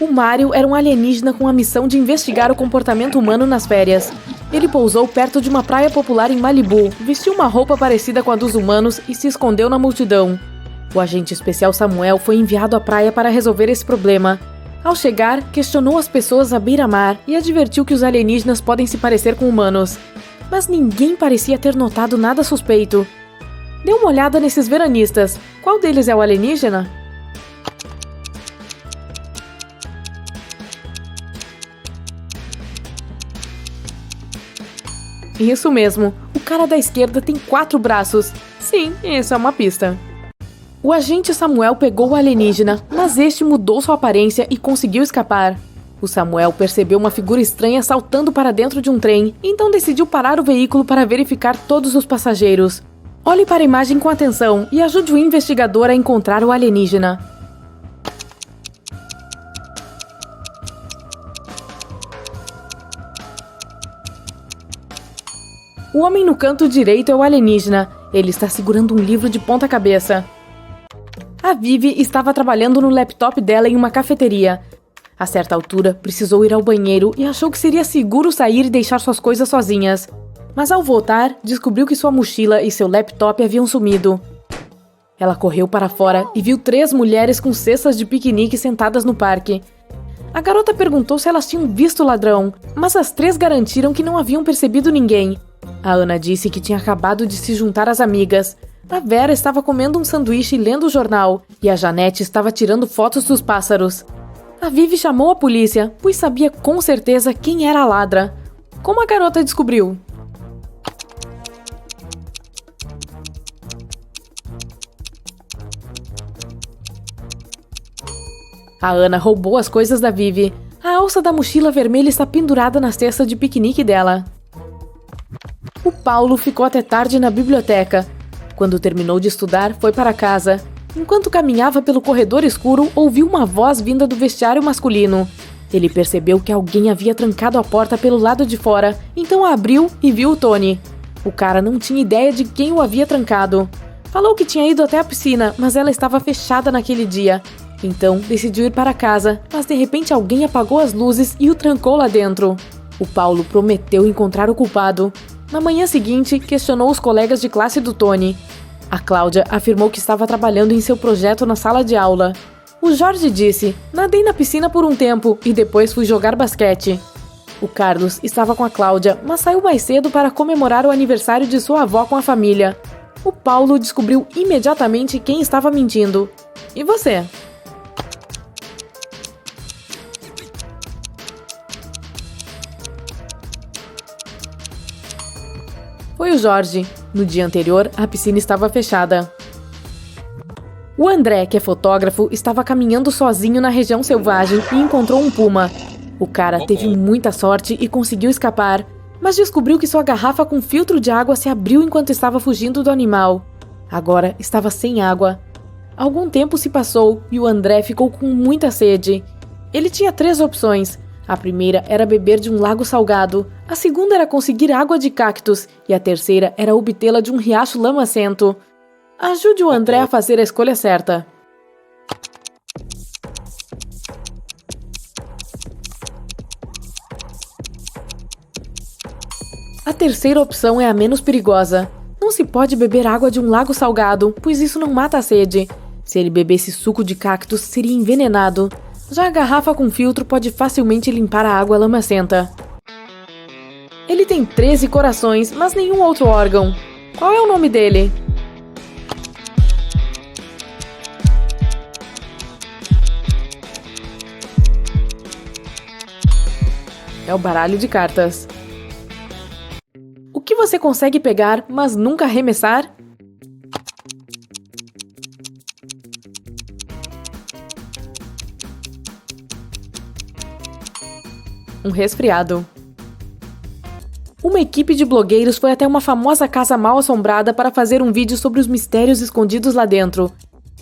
D: O Mário era um alienígena com a missão de investigar o comportamento humano nas férias. Ele pousou perto de uma praia popular em Malibu, vestiu uma roupa parecida com a dos humanos e se escondeu na multidão. O agente especial Samuel foi enviado à praia para resolver esse problema. Ao chegar, questionou as pessoas à beira-mar e advertiu que os alienígenas podem se parecer com humanos. Mas ninguém parecia ter notado nada suspeito. Dê uma olhada nesses veranistas. Qual deles é o alienígena? Isso mesmo. O cara da esquerda tem 4 braços. Sim, isso é uma pista. O agente Samuel pegou o alienígena, mas este mudou sua aparência e conseguiu escapar. O Samuel percebeu uma figura estranha saltando para dentro de um trem, então decidiu parar o veículo para verificar todos os passageiros. Olhe para a imagem com atenção e ajude o investigador a encontrar o alienígena. O homem no canto direito é o alienígena. Ele está segurando um livro de ponta cabeça. A Vivi estava trabalhando no laptop dela em uma cafeteria. A certa altura, precisou ir ao banheiro e achou que seria seguro sair e deixar suas coisas sozinhas. Mas ao voltar, descobriu que sua mochila e seu laptop haviam sumido. Ela correu para fora e viu 3 mulheres com cestas de piquenique sentadas no parque. A garota perguntou se elas tinham visto o ladrão, mas as 3 garantiram que não haviam percebido ninguém. A Ana disse que tinha acabado de se juntar às amigas. A Vera estava comendo um sanduíche e lendo o jornal, e a Janete estava tirando fotos dos pássaros. A Vivi chamou a polícia, pois sabia com certeza quem era a ladra. Como a garota descobriu? A Ana roubou as coisas da Vivi. A alça da mochila vermelha está pendurada na cesta de piquenique dela. O Paulo ficou até tarde na biblioteca. Quando terminou de estudar, foi para casa. Enquanto caminhava pelo corredor escuro, ouviu uma voz vinda do vestiário masculino. Ele percebeu que alguém havia trancado a porta pelo lado de fora, então a abriu e viu o Tony. O cara não tinha ideia de quem o havia trancado. Falou que tinha ido até a piscina, mas ela estava fechada naquele dia. Então, decidiu ir para casa, mas de repente alguém apagou as luzes e o trancou lá dentro. O Paulo prometeu encontrar o culpado. Na manhã seguinte, questionou os colegas de classe do Tony. A Cláudia afirmou que estava trabalhando em seu projeto na sala de aula. O Jorge disse: nadei na piscina por um tempo e depois fui jogar basquete. O Carlos estava com a Cláudia, mas saiu mais cedo para comemorar o aniversário de sua avó com a família. O Paulo descobriu imediatamente quem estava mentindo. E você? Foi o Jorge. No dia anterior, a piscina estava fechada. O André, que é fotógrafo, estava caminhando sozinho na região selvagem e encontrou um puma. O cara teve muita sorte e conseguiu escapar, mas descobriu que sua garrafa com filtro de água se abriu enquanto estava fugindo do animal. Agora estava sem água. Algum tempo se passou e o André ficou com muita sede. Ele tinha 3 opções. A primeira era beber de um lago salgado, a segunda era conseguir água de cactos e a terceira era obtê-la de um riacho lamacento. Ajude o André a fazer a escolha certa. A terceira opção é a menos perigosa. Não se pode beber água de um lago salgado, pois isso não mata a sede. Se ele bebesse suco de cactos, seria envenenado. Já a garrafa com filtro pode facilmente limpar a água lamacenta. Ele tem 13 corações, mas nenhum outro órgão. Qual é o nome dele? É o baralho de cartas. O que você consegue pegar, mas nunca arremessar? Um resfriado. Uma equipe de blogueiros foi até uma famosa casa mal assombrada para fazer um vídeo sobre os mistérios escondidos lá dentro.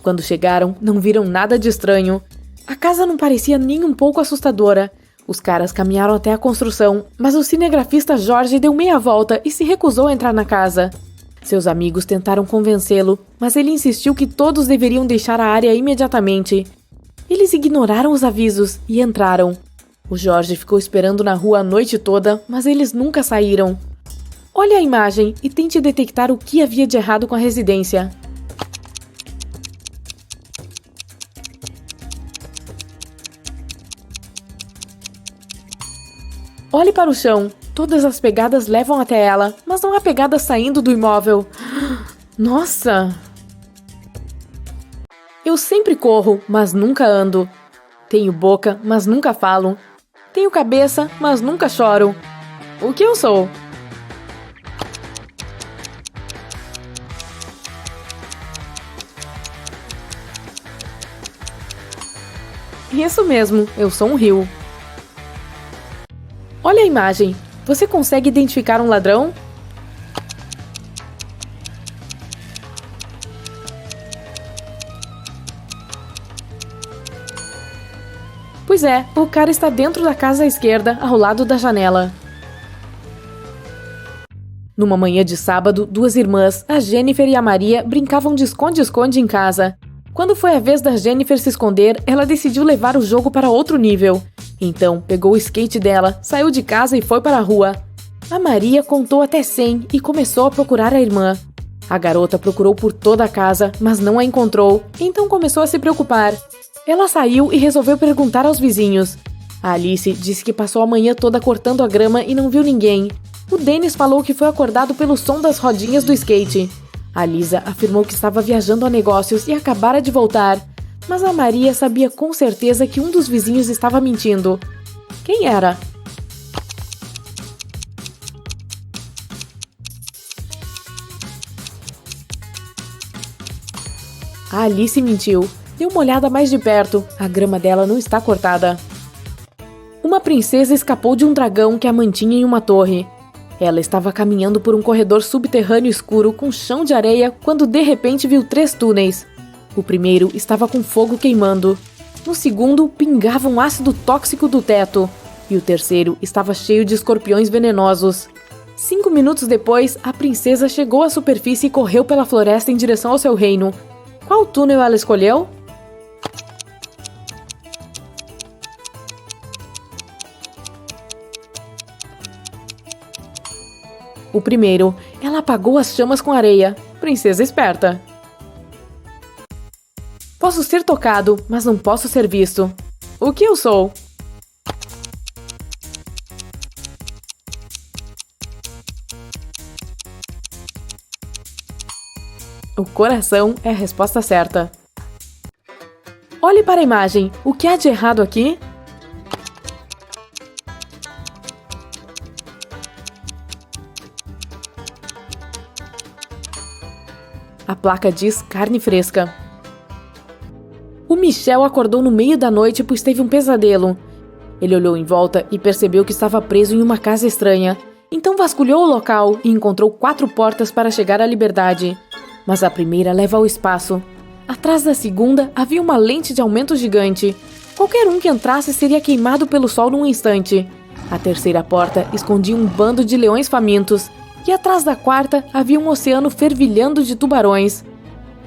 D: Quando chegaram, não viram nada de estranho. A casa não parecia nem um pouco assustadora. Os caras caminharam até a construção, mas o cinegrafista Jorge deu meia volta e se recusou a entrar na casa. Seus amigos tentaram convencê-lo, mas ele insistiu que todos deveriam deixar a área imediatamente. Eles ignoraram os avisos e entraram. O Jorge ficou esperando na rua a noite toda, mas eles nunca saíram. Olhe a imagem e tente detectar o que havia de errado com a residência. Olhe para o chão. Todas as pegadas levam até ela, mas não há pegadas saindo do imóvel. Nossa! Eu sempre corro, mas nunca ando. Tenho boca, mas nunca falo. Tenho cabeça, mas nunca choro. O que eu sou? Isso mesmo, eu sou um rio. Olha a imagem. Você consegue identificar um ladrão? Pois é, o cara está dentro da casa à esquerda, ao lado da janela. Numa manhã de sábado, 2 irmãs, a Jennifer e a Maria, brincavam de esconde-esconde em casa. Quando foi a vez da Jennifer se esconder, ela decidiu levar o jogo para outro nível. Então, pegou o skate dela, saiu de casa e foi para a rua. A Maria contou até 100 e começou a procurar a irmã. A garota procurou por toda a casa, mas não a encontrou, então começou a se preocupar. Ela saiu e resolveu perguntar aos vizinhos. A Alice disse que passou a manhã toda cortando a grama e não viu ninguém. O Dennis falou que foi acordado pelo som das rodinhas do skate. A Lisa afirmou que estava viajando a negócios e acabara de voltar. Mas a Maria sabia com certeza que um dos vizinhos estava mentindo. Quem era? A Alice mentiu. Dê uma olhada mais de perto. A grama dela não está cortada. Uma princesa escapou de um dragão que a mantinha em uma torre. Ela estava caminhando por um corredor subterrâneo escuro com chão de areia quando de repente viu 3 túneis. O primeiro estava com fogo queimando. No segundo, pingava um ácido tóxico do teto. E o terceiro estava cheio de escorpiões venenosos. 5 minutos depois, a princesa chegou à superfície e correu pela floresta em direção ao seu reino. Qual túnel ela escolheu? O primeiro, ela apagou as chamas com areia. Princesa esperta. Posso ser tocado, mas não posso ser visto. O que eu sou? O coração é a resposta certa. Olhe para a imagem. O que há de errado aqui? A placa diz carne fresca. O Michel acordou no meio da noite pois teve um pesadelo. Ele olhou em volta e percebeu que estava preso em uma casa estranha. Então vasculhou o local e encontrou 4 portas para chegar à liberdade. Mas a primeira leva ao espaço. Atrás da segunda havia uma lente de aumento gigante. Qualquer um que entrasse seria queimado pelo sol num instante. A terceira porta escondia um bando de leões famintos. E atrás da quarta havia um oceano fervilhando de tubarões.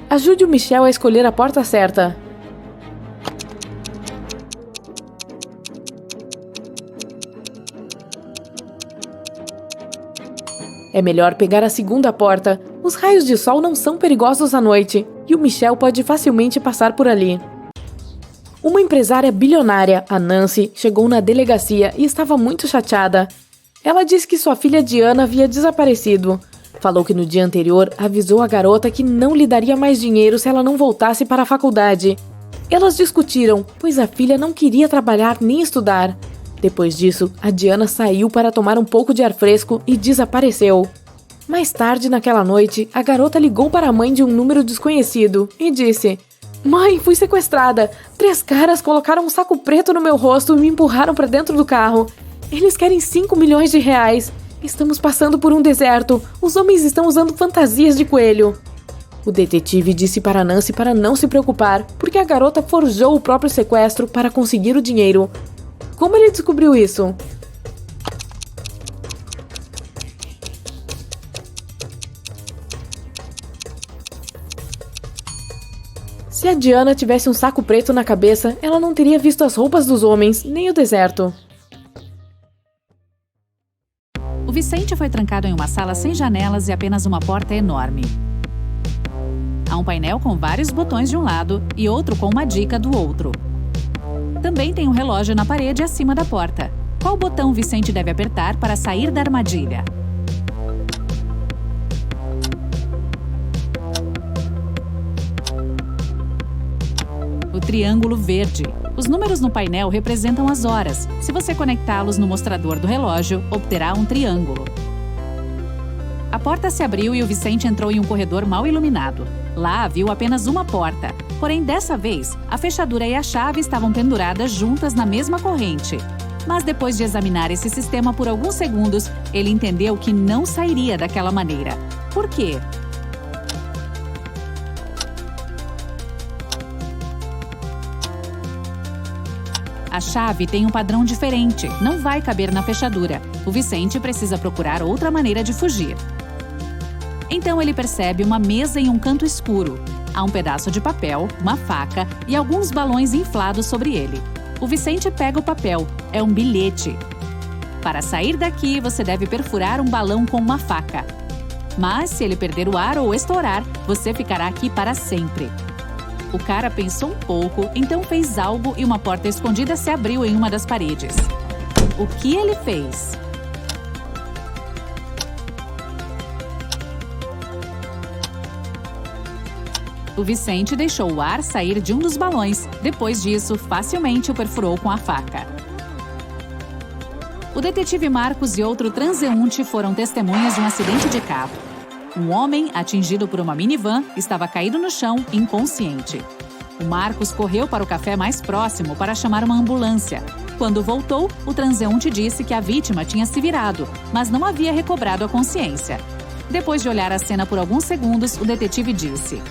D: Ajude o Michel a escolher a porta certa. É melhor pegar a segunda porta. Os raios de sol não são perigosos à noite, e o Michel pode facilmente passar por ali. Uma empresária bilionária, a Nancy, chegou na delegacia e estava muito chateada. Ela disse que sua filha Diana havia desaparecido. Falou que no dia anterior avisou a garota que não lhe daria mais dinheiro se ela não voltasse para a faculdade. Elas discutiram, pois a filha não queria trabalhar nem estudar. Depois disso, a Diana saiu para tomar um pouco de ar fresco e desapareceu. Mais tarde naquela noite, a garota ligou para a mãe de um número desconhecido e disse: "Mãe, fui sequestrada. 3 caras colocaram um saco preto no meu rosto e me empurraram para dentro do carro. Eles querem 5 milhões de reais. Estamos passando por um deserto. Os homens estão usando fantasias de coelho." O detetive disse para Nancy para não se preocupar, porque a garota forjou o próprio sequestro para conseguir o dinheiro. Como ele descobriu isso? Se a Diana tivesse um saco preto na cabeça, ela não teria visto as roupas dos homens, nem o deserto.
C: O Vicente foi trancado em uma sala sem janelas e apenas uma porta enorme. Há um painel com vários botões de um lado e outro com uma dica do outro. Também tem um relógio na parede acima da porta. Qual botão o Vicente deve apertar para sair da armadilha? O triângulo verde. Os números no painel representam as horas. Se você conectá-los no mostrador do relógio, obterá um triângulo. A porta se abriu e o Vicente entrou em um corredor mal iluminado. Lá viu apenas uma porta. Porém, dessa vez, a fechadura e a chave estavam penduradas juntas na mesma corrente. Mas depois de examinar esse sistema por alguns segundos, ele entendeu que não sairia daquela maneira. Por quê? A chave tem um padrão diferente, não vai caber na fechadura. O Vicente precisa procurar outra maneira de fugir. Então ele percebe uma mesa em um canto escuro. Há um pedaço de papel, uma faca e alguns balões inflados sobre ele. O Vicente pega o papel. É um bilhete. Para sair daqui, você deve perfurar um balão com uma faca. Mas se ele perder o ar ou estourar, você ficará aqui para sempre. O cara pensou um pouco, então fez algo e uma porta escondida se abriu em uma das paredes. O que ele fez? O Vicente deixou o ar sair de um dos balões. Depois disso, facilmente o perfurou com a faca. O detetive Marcos e outro transeunte foram testemunhas de um acidente de carro. Um homem, atingido por uma minivan, estava caído no chão, inconsciente. O Marcos correu para o café mais próximo para chamar uma ambulância. Quando voltou, o transeunte disse que a vítima tinha se virado, mas não havia recobrado a consciência. Depois de olhar a cena por alguns segundos, o detetive disse: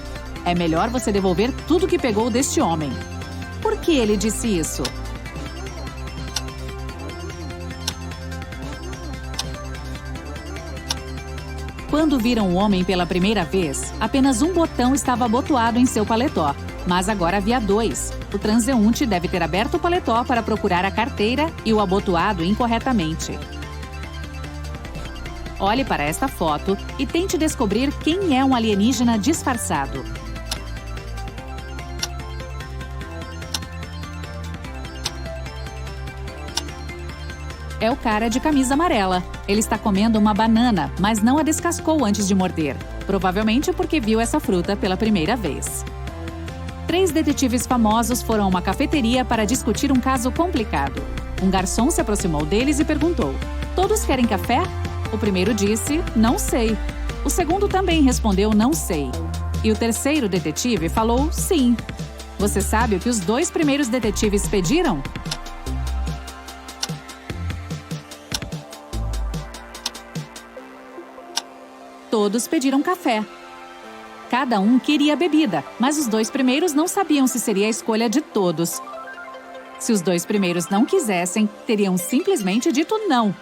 C: "É melhor você devolver tudo que pegou deste homem." Por que ele disse isso? Quando viram o homem pela primeira vez, apenas um botão estava abotoado em seu paletó, mas agora havia 2. O transeunte deve ter aberto o paletó para procurar a carteira e o abotoado incorretamente. Olhe para esta foto e tente descobrir quem é um alienígena disfarçado. É o cara de camisa amarela. Ele está comendo uma banana, mas não a descascou antes de morder. Provavelmente porque viu essa fruta pela primeira vez. 3 detetives famosos foram a uma cafeteria para discutir um caso complicado. Um garçom se aproximou deles e perguntou: "Todos querem café?" O primeiro disse: "Não sei." O segundo também respondeu: "Não sei." E o terceiro detetive falou: "Sim." Você sabe o que os 2 primeiros detetives pediram? Todos pediram café. Cada um queria bebida, mas os 2 primeiros não sabiam se seria a escolha de todos. Se os 2 primeiros não quisessem, teriam simplesmente dito não.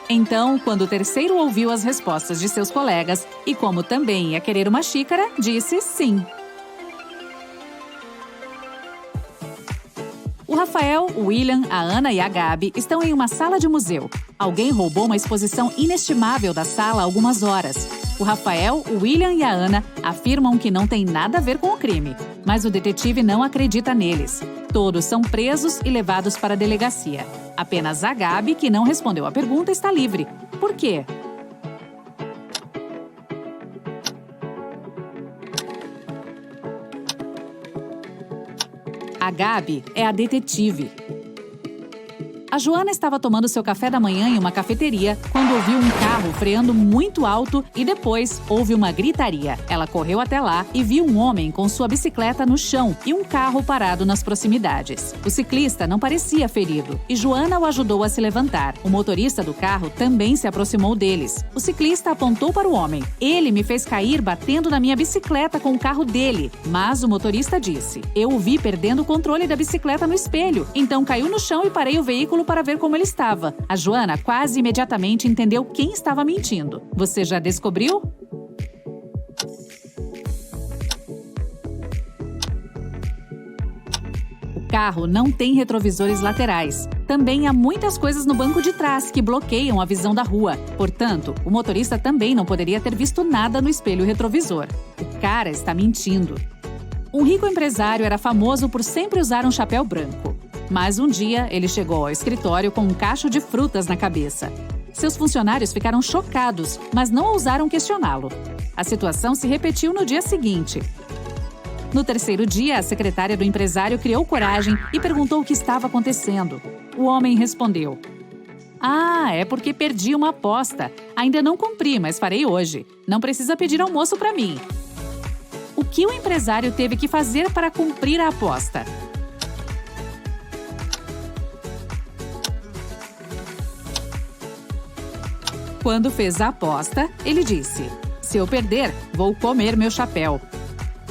C: Então, quando o terceiro ouviu as respostas de seus colegas e como também ia querer uma xícara, disse sim. O Rafael, o William, a Ana e a Gabi estão em uma sala de museu. Alguém roubou uma exposição inestimável da sala há algumas horas. O Rafael, o William e a Ana afirmam que não tem nada a ver com o crime, mas o detetive não acredita neles. Todos são presos e levados para a delegacia. Apenas a Gabi, que não respondeu a pergunta, está livre. Por quê? A Gabi é a detetive. A Joana estava tomando seu café da manhã em uma cafeteria quando ouviu um carro freando muito alto e depois houve uma gritaria. Ela correu até lá e viu um homem com sua bicicleta no chão e um carro parado nas proximidades. O ciclista não parecia ferido e Joana o ajudou a se levantar. O motorista do carro também se aproximou deles. O ciclista apontou para o homem. Ele me fez cair batendo na minha bicicleta com o carro dele. Mas o motorista disse: eu o vi perdendo o controle da bicicleta no espelho. Então caiu no chão e parei o veículo para ver como ele estava. A Joana quase imediatamente entendeu quem estava mentindo. Você já descobriu? O carro não tem retrovisores laterais. Também há muitas coisas no banco de trás que bloqueiam a visão da rua. Portanto, o motorista também não poderia ter visto nada no espelho retrovisor. O cara está mentindo. Um rico empresário era famoso por sempre usar um chapéu branco. Mas um dia, ele chegou ao escritório com um cacho de frutas na cabeça. Seus funcionários ficaram chocados, mas não ousaram questioná-lo. A situação se repetiu no dia seguinte. No terceiro dia, a secretária do empresário criou coragem e perguntou o que estava acontecendo. O homem respondeu: "Ah, é porque perdi uma aposta. Ainda não cumpri, mas farei hoje. Não precisa pedir almoço para mim." O que o empresário teve que fazer para cumprir a aposta? Quando fez a aposta, ele disse: "Se eu perder, vou comer meu chapéu."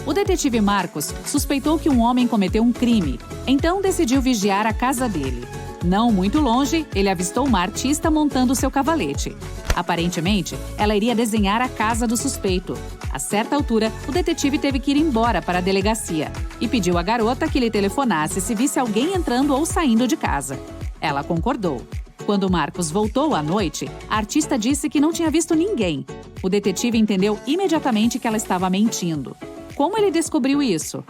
C: O detetive Marcos suspeitou que um homem cometeu um crime, então decidiu vigiar a casa dele. Não muito longe, ele avistou uma artista montando seu cavalete. Aparentemente, ela iria desenhar a casa do suspeito. A certa altura, o detetive teve que ir embora para a delegacia e pediu à garota que lhe telefonasse se visse alguém entrando ou saindo de casa. Ela concordou. Quando Marcos voltou à noite, a artista disse que não tinha visto ninguém. O detetive entendeu imediatamente que ela estava mentindo. Como ele descobriu isso?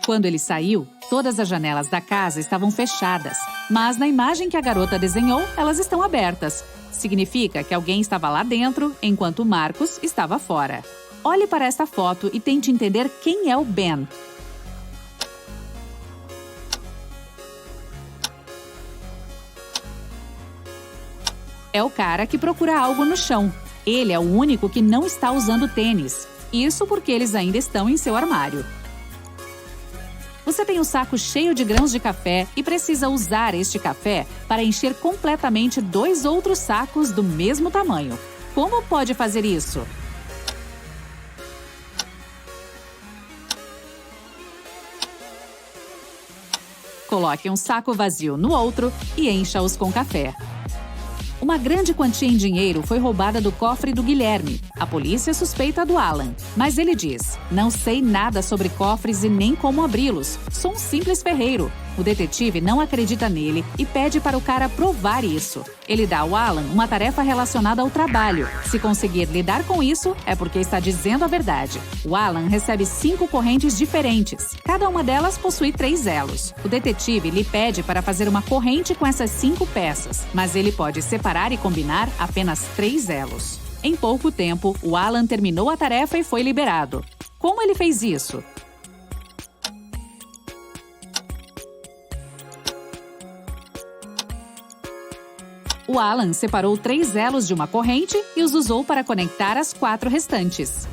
C: Quando ele saiu, todas as janelas da casa estavam fechadas, mas na imagem que a garota desenhou, elas estão abertas. Significa que alguém estava lá dentro, enquanto Marcos estava fora. Olhe para esta foto e tente entender quem é o Ben. É o cara que procura algo no chão. Ele é o único que não está usando tênis. Isso porque eles ainda estão em seu armário. Você tem um saco cheio de grãos de café e precisa usar este café para encher completamente 2 outros sacos do mesmo tamanho. Como pode fazer isso? Coloque um saco vazio no outro e encha-os com café. Uma grande quantia em dinheiro foi roubada do cofre do Guilherme. A polícia suspeita do Alan, mas ele diz: "Não sei nada sobre cofres e nem como abri-los. Sou um simples ferreiro." O detetive não acredita nele e pede para o cara provar isso. Ele dá ao Alan uma tarefa relacionada ao trabalho. Se conseguir lidar com isso, é porque está dizendo a verdade. O Alan recebe 5 correntes diferentes. Cada uma delas possui 3 elos. O detetive lhe pede para fazer uma corrente com essas 5 peças, mas ele pode separar e combinar apenas 3 elos. Em pouco tempo, o Alan terminou a tarefa e foi liberado. Como ele fez isso? O O Alan separou 3 elos de uma corrente e os usou para conectar as 4 restantes.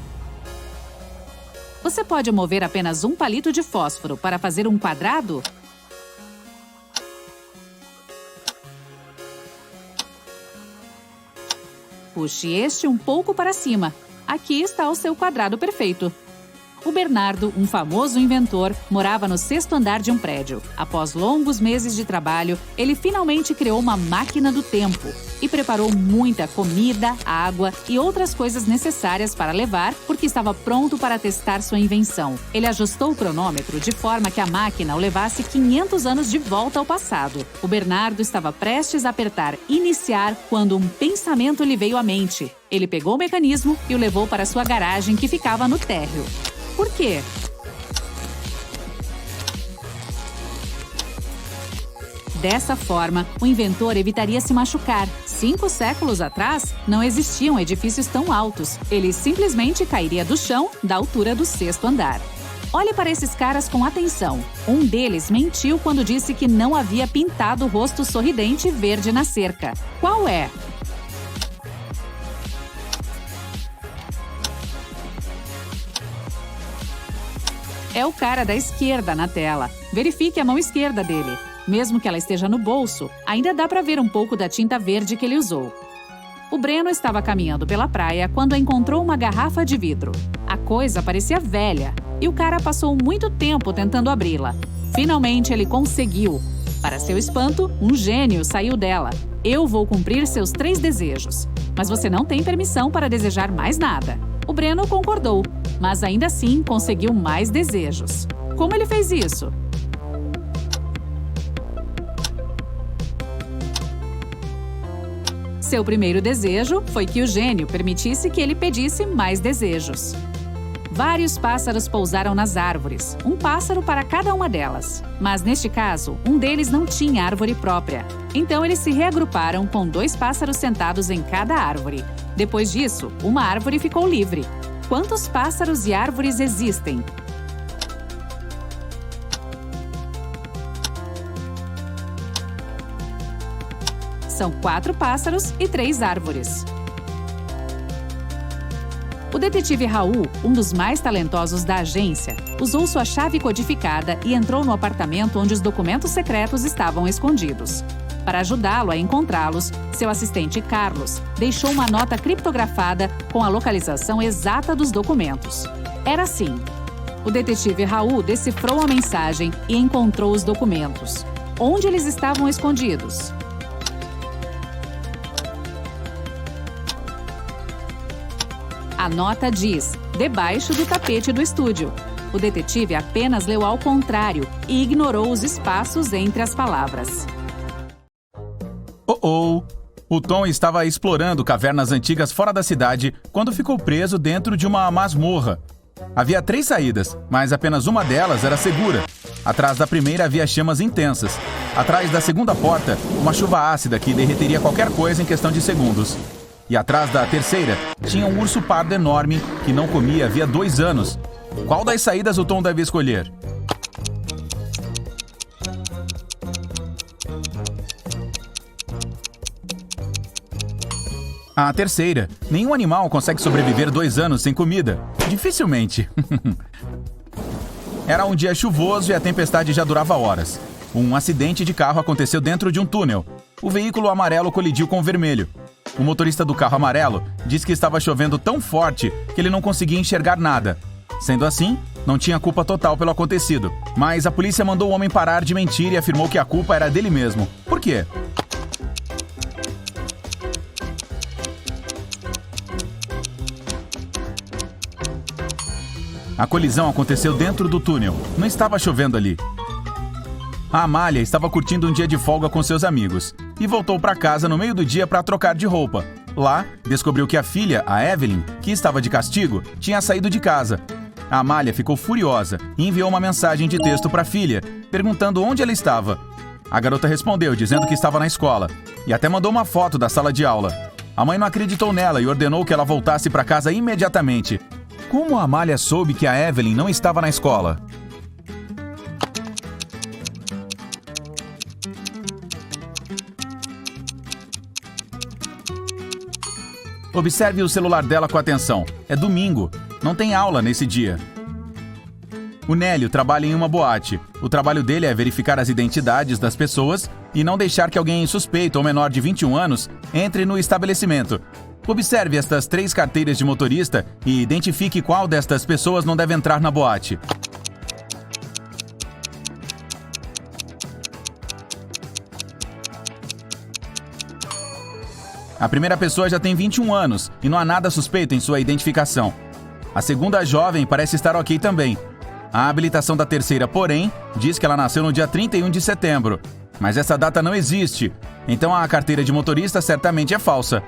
C: Você pode mover apenas um palito de fósforo para fazer um quadrado? Puxe este um pouco para cima. Aqui está o seu quadrado perfeito. O Bernardo, um famoso inventor, morava no 6º andar de um prédio. Após longos meses de trabalho, ele finalmente criou uma máquina do tempo e preparou muita comida, água e outras coisas necessárias para levar, porque estava pronto para testar sua invenção. Ele ajustou o cronômetro de forma que a máquina o levasse 500 anos de volta ao passado. O Bernardo estava prestes a apertar iniciar quando um pensamento lhe veio à mente. Ele pegou o mecanismo e o levou para sua garagem que ficava no térreo. Por quê? Dessa forma, o inventor evitaria se machucar. 5 séculos atrás, não existiam edifícios tão altos. Ele simplesmente cairia do chão da altura do 6º andar. Olhe para esses caras com atenção. Um deles mentiu quando disse que não havia pintado o rosto sorridente verde na cerca. Qual é? É o cara da esquerda na tela. Verifique a mão esquerda dele. Mesmo que ela esteja no bolso, ainda dá para ver um pouco da tinta verde que ele usou. O Breno estava caminhando pela praia quando encontrou uma garrafa de vidro. A coisa parecia velha e o cara passou muito tempo tentando abri-la. Finalmente ele conseguiu. Para seu espanto, um gênio saiu dela. Eu vou cumprir seus 3 desejos, mas você não tem permissão para desejar mais nada. O Breno concordou, mas ainda assim conseguiu mais desejos. Como ele fez isso? Seu primeiro desejo foi que o gênio permitisse que ele pedisse mais desejos. Vários pássaros pousaram nas árvores, um pássaro para cada uma delas. Mas neste caso, um deles não tinha árvore própria. Então eles se reagruparam com 2 pássaros sentados em cada árvore. Depois disso, uma árvore ficou livre. Quantos pássaros e árvores existem? São 4 pássaros e 3 árvores. O detetive Raul, um dos mais talentosos da agência, usou sua chave codificada e entrou no apartamento onde os documentos secretos estavam escondidos. Para ajudá-lo a encontrá-los, seu assistente Carlos deixou uma nota criptografada com a localização exata dos documentos. Era assim: o detetive Raul decifrou a mensagem e encontrou os documentos. Onde eles estavam escondidos? A nota diz: debaixo do tapete do estúdio. O detetive apenas leu ao contrário e ignorou os espaços entre as palavras.
B: O Tom estava explorando cavernas antigas fora da cidade quando ficou preso dentro de uma masmorra. Havia 3 saídas, mas apenas uma delas era segura. Atrás da primeira havia chamas intensas. Atrás da segunda porta, uma chuva ácida que derreteria qualquer coisa em questão de segundos. E atrás da terceira, tinha um urso pardo enorme que não comia havia 2 anos. Qual das saídas o Tom deve escolher? A terceira. Nenhum animal consegue sobreviver 2 anos sem comida. Dificilmente. Era um dia chuvoso e a tempestade já durava horas. Um acidente de carro aconteceu dentro de um túnel. O veículo amarelo colidiu com o vermelho. O motorista do carro amarelo disse que estava chovendo tão forte que ele não conseguia enxergar nada. Sendo assim, não tinha culpa total pelo acontecido. Mas a polícia mandou o homem parar de mentir e afirmou que a culpa era dele mesmo. Por quê? A colisão aconteceu dentro do túnel. Não estava chovendo ali. A Amália estava curtindo um dia de folga com seus amigos e voltou para casa no meio do dia para trocar de roupa. Lá, descobriu que a filha, a Evelyn, que estava de castigo, tinha saído de casa. A Amália ficou furiosa e enviou uma mensagem de texto para a filha, perguntando onde ela estava. A garota respondeu, dizendo que estava na escola, e até mandou uma foto da sala de aula. A mãe não acreditou nela e ordenou que ela voltasse para casa imediatamente. Como a Amália soube que a Evelyn não estava na escola? Observe o celular dela com atenção. É domingo. Não tem aula nesse dia. O Nélio trabalha em uma boate. O trabalho dele é verificar as identidades das pessoas e não deixar que alguém suspeito ou menor de 21 anos entre no estabelecimento. Observe estas 3 carteiras de motorista e identifique qual destas pessoas não deve entrar na boate. A primeira pessoa já tem 21 anos e não há nada suspeito em sua identificação. A segunda jovem parece estar ok também. A habilitação da terceira, porém, diz que ela nasceu no dia 31 de setembro. Mas essa data não existe, então a carteira de motorista certamente é falsa.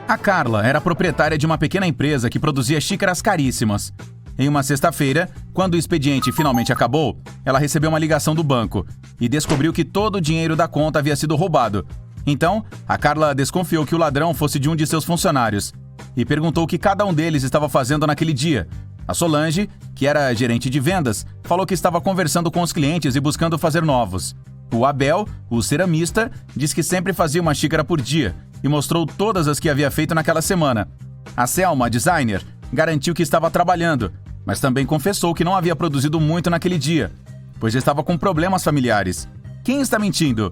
B: A Carla era proprietária de uma pequena empresa que produzia xícaras caríssimas. Em uma sexta-feira, quando o expediente finalmente acabou, ela recebeu uma ligação do banco e descobriu que todo o dinheiro da conta havia sido roubado. Então, a Carla desconfiou que o ladrão fosse de um de seus funcionários e perguntou o que cada um deles estava fazendo naquele dia. A Solange, que era gerente de vendas, falou que estava conversando com os clientes e buscando fazer novos. O Abel, o ceramista, disse que sempre fazia uma xícara por dia e mostrou todas as que havia feito naquela semana. A Selma, a designer, garantiu que estava trabalhando, mas também confessou que não havia produzido muito naquele dia, pois estava com problemas familiares. Quem está mentindo?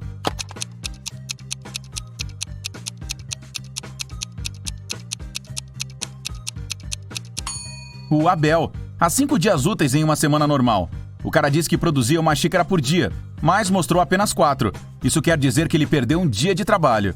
B: O Abel, há 5 dias úteis em uma semana normal. O cara disse que produzia uma xícara por dia, mas mostrou apenas 4. Isso quer dizer que ele perdeu um dia de trabalho.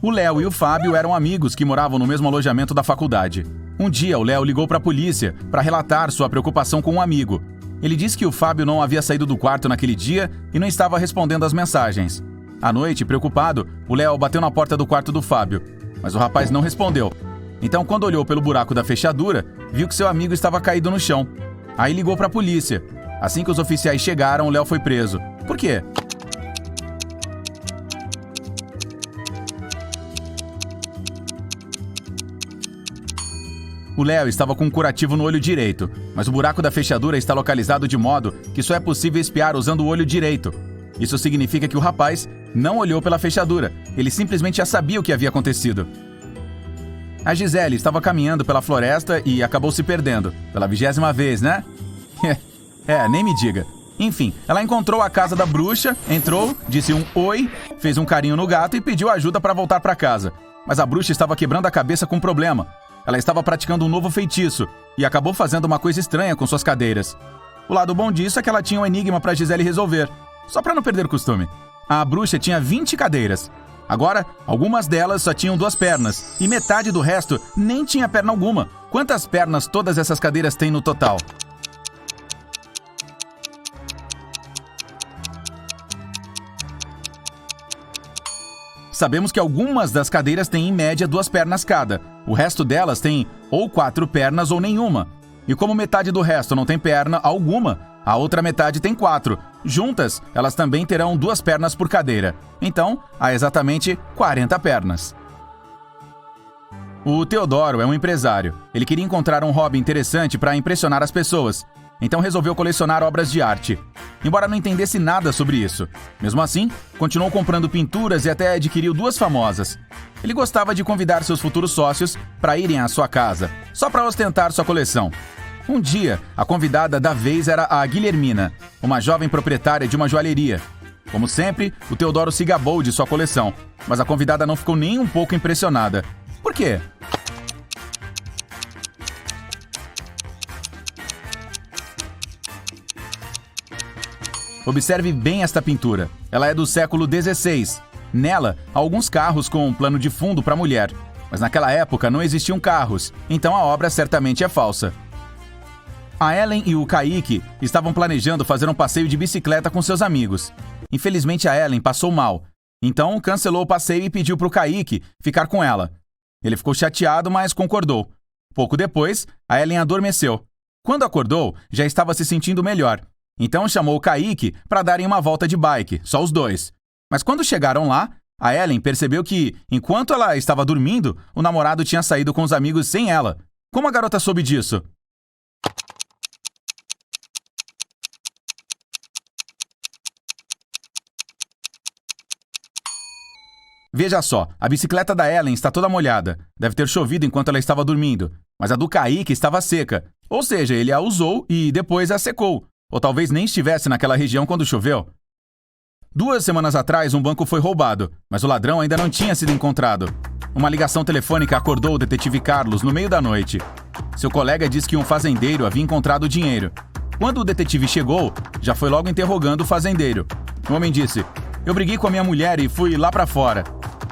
B: O Léo e o Fábio eram amigos que moravam no mesmo alojamento da faculdade. Um dia, o Léo ligou para a polícia para relatar sua preocupação com um amigo. Ele disse que o Fábio não havia saído do quarto naquele dia e não estava respondendo às mensagens. À noite, preocupado, o Léo bateu na porta do quarto do Fábio, mas o rapaz não respondeu. Então, quando olhou pelo buraco da fechadura, viu que seu amigo estava caído no chão. Aí ligou para a polícia. Assim que os oficiais chegaram, o Léo foi preso. Por quê? O Léo estava com um curativo no olho direito, mas o buraco da fechadura está localizado de modo que só é possível espiar usando o olho direito. Isso significa que o rapaz não olhou pela fechadura, ele simplesmente já sabia o que havia acontecido. A Gisele estava caminhando pela floresta e acabou se perdendo. Pela 20ª vez, né? Nem me diga. Enfim, ela encontrou a casa da bruxa, entrou, disse um oi, fez um carinho no gato e pediu ajuda para voltar para casa. Mas a bruxa estava quebrando a cabeça com um problema. Ela estava praticando um novo feitiço e acabou fazendo uma coisa estranha com suas cadeiras. O lado bom disso é que ela tinha um enigma para Gisele resolver, só para não perder o costume. A bruxa tinha 20 cadeiras. Agora, algumas delas só tinham 2 pernas e metade do resto nem tinha perna alguma. Quantas pernas todas essas cadeiras têm no total? Sabemos que algumas das cadeiras têm em média 2 pernas cada. O resto delas tem ou 4 pernas ou nenhuma. E como metade do resto não tem perna alguma, a outra metade tem 4. Juntas, elas também terão 2 pernas por cadeira. Então, há exatamente 40 pernas. O Teodoro é um empresário. Ele queria encontrar um hobby interessante para impressionar as pessoas. Então resolveu colecionar obras de arte. Embora não entendesse nada sobre isso. Mesmo assim, continuou comprando pinturas e até adquiriu 2 famosas. Ele gostava de convidar seus futuros sócios para irem à sua casa, só para ostentar sua coleção. Um dia, a convidada da vez era a Guilhermina, uma jovem proprietária de uma joalheria. Como sempre, o Teodoro se gabou de sua coleção, mas a convidada não ficou nem um pouco impressionada. Por quê? Observe bem esta pintura. Ela é do século XVI. Nela, há alguns carros com um plano de fundo para mulher. Mas naquela época não existiam carros, então a obra certamente é falsa. A Ellen e o Kaique estavam planejando fazer um passeio de bicicleta com seus amigos. Infelizmente a Ellen passou mal, então cancelou o passeio e pediu para o Kaique ficar com ela. Ele ficou chateado, mas concordou. Pouco depois, a Ellen adormeceu. Quando acordou, já estava se sentindo melhor. Então chamou o Kaique para darem uma volta de bike, só os dois. Mas quando chegaram lá, a Ellen percebeu que, enquanto ela estava dormindo, o namorado tinha saído com os amigos sem ela. Como a garota soube disso? Veja só, a bicicleta da Ellen está toda molhada. Deve ter chovido enquanto ela estava dormindo. Mas a do Kaique estava seca. Ou seja, ele a usou e depois a secou. Ou talvez nem estivesse naquela região quando choveu. 2 semanas atrás, um banco foi roubado, mas o ladrão ainda não tinha sido encontrado. Uma ligação telefônica acordou o detetive Carlos no meio da noite. Seu colega disse que um fazendeiro havia encontrado o dinheiro. Quando o detetive chegou, já foi logo interrogando o fazendeiro. O homem disse: "Eu briguei com a minha mulher e fui lá pra fora.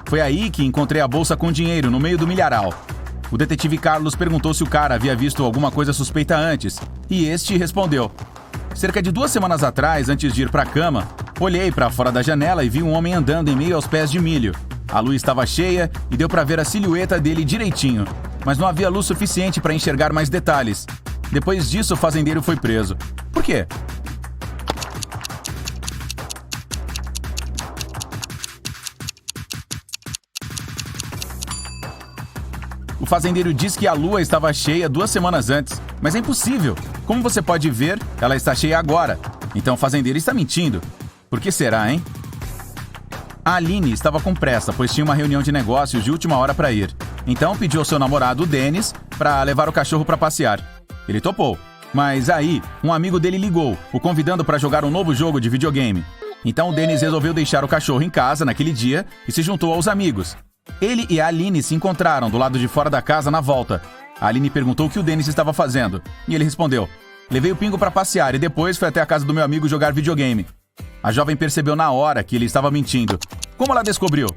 B: Foi aí que encontrei a bolsa com dinheiro no meio do milharal." O detetive Carlos perguntou se o cara havia visto alguma coisa suspeita antes, e este respondeu: "Cerca de 2 semanas atrás, antes de ir pra cama, olhei pra fora da janela e vi um homem andando em meio aos pés de milho. A luz estava cheia e deu pra ver a silhueta dele direitinho, mas não havia luz suficiente para enxergar mais detalhes. Depois disso, o fazendeiro foi preso." Por quê? O fazendeiro diz que a lua estava cheia 2 semanas antes, mas é impossível. Como você pode ver, ela está cheia agora. Então o fazendeiro está mentindo. Por que será, hein? A Aline estava com pressa, pois tinha uma reunião de negócios de última hora para ir. Então pediu ao seu namorado, o Denis, para levar o cachorro para passear. Ele topou. Mas aí, um amigo dele ligou, o convidando para jogar um novo jogo de videogame. Então o Denis resolveu deixar o cachorro em casa naquele dia e se juntou aos amigos. Ele e a Aline se encontraram do lado de fora da casa na volta. A Aline perguntou o que o Denis estava fazendo, e ele respondeu: "Levei o Pingo para passear e depois fui até a casa do meu amigo jogar videogame." A jovem percebeu na hora que ele estava mentindo. Como ela descobriu?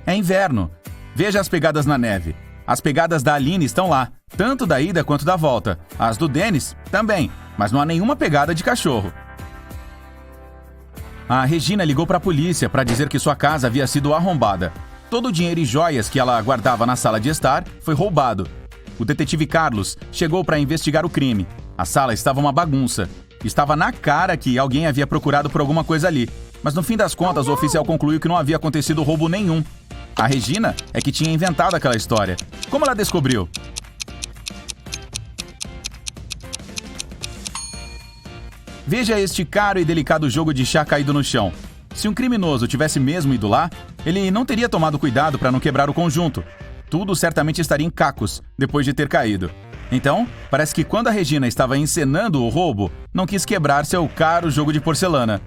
B: É inverno. Veja as pegadas na neve. As pegadas da Aline estão lá, tanto da ida quanto da volta. As do Denis também, mas não há nenhuma pegada de cachorro. A Regina ligou para a polícia para dizer que sua casa havia sido arrombada. Todo o dinheiro e joias que ela guardava na sala de estar foi roubado. O detetive Carlos chegou para investigar o crime. A sala estava uma bagunça. Estava na cara que alguém havia procurado por alguma coisa ali, mas no fim das contas o oficial concluiu que não havia acontecido roubo nenhum. A Regina é que tinha inventado aquela história. Como ela descobriu? Veja este caro e delicado jogo de chá caído no chão. Se um criminoso tivesse mesmo ido lá, ele não teria tomado cuidado para não quebrar o conjunto. Tudo certamente estaria em cacos depois de ter caído. Então, parece que quando a Regina estava encenando o roubo, não quis quebrar seu caro jogo de porcelana.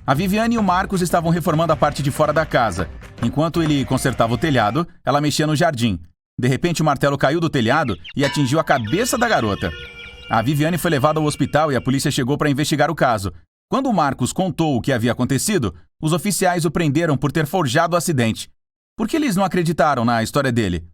B: A Viviane e o Marcos estavam reformando a parte de fora da casa. Enquanto ele consertava o telhado, ela mexia no jardim. De repente, o martelo caiu do telhado e atingiu a cabeça da garota. A Viviane foi levada ao hospital e a polícia chegou para investigar o caso. Quando o Marcos contou o que havia acontecido, os oficiais o prenderam por ter forjado o acidente. Por que eles não acreditaram na história dele?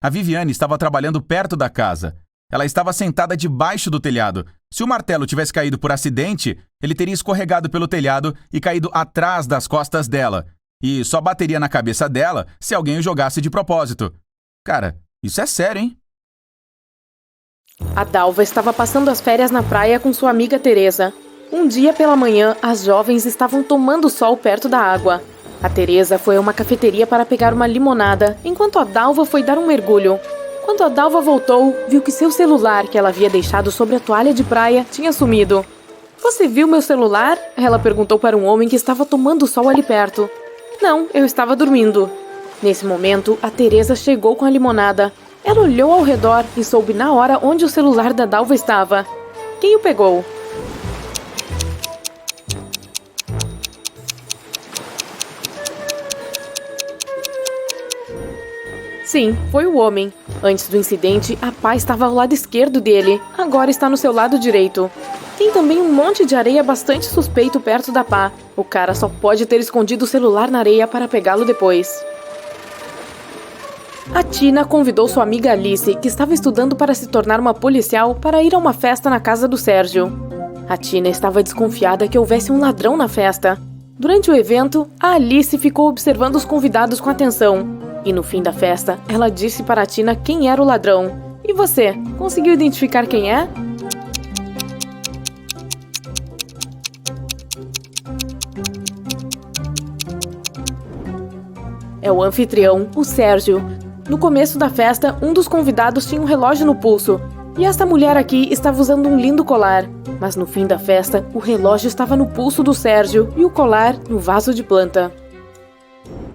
B: A Viviane estava trabalhando perto da casa. Ela estava sentada debaixo do telhado. Se o martelo tivesse caído por acidente, ele teria escorregado pelo telhado e caído atrás das costas dela. E só bateria na cabeça dela se alguém o jogasse de propósito. Cara, isso é sério, hein?
D: A Dalva estava passando as férias na praia com sua amiga Teresa. Um dia pela manhã, as jovens estavam tomando sol perto da água. A Teresa foi a uma cafeteria para pegar uma limonada, enquanto a Dalva foi dar um mergulho. Quando a Dalva voltou, viu que seu celular, que ela havia deixado sobre a toalha de praia, tinha sumido. "Você viu meu celular?" ela perguntou para um homem que estava tomando sol ali perto. "Não, eu estava dormindo." Nesse momento, a Teresa chegou com a limonada. Ela olhou ao redor e soube na hora onde o celular da Dalva estava. Quem o pegou? Sim, foi o homem. Antes do incidente, a pá estava ao lado esquerdo dele. Agora está no seu lado direito. Tem também um monte de areia bastante suspeito perto da pá. O cara só pode ter escondido o celular na areia para pegá-lo depois. A Tina convidou sua amiga Alice, que estava estudando para se tornar uma policial, para ir a uma festa na casa do Sérgio. A Tina estava desconfiada que houvesse um ladrão na festa. Durante o evento, a Alice ficou observando os convidados com atenção. E no fim da festa, ela disse para a Tina quem era o ladrão. E você, conseguiu identificar quem é? É o anfitrião, o Sérgio. No começo da festa, um dos convidados tinha um relógio no pulso. E esta mulher aqui estava usando um lindo colar. Mas no fim da festa, o relógio estava no pulso do Sérgio e o colar no vaso de planta.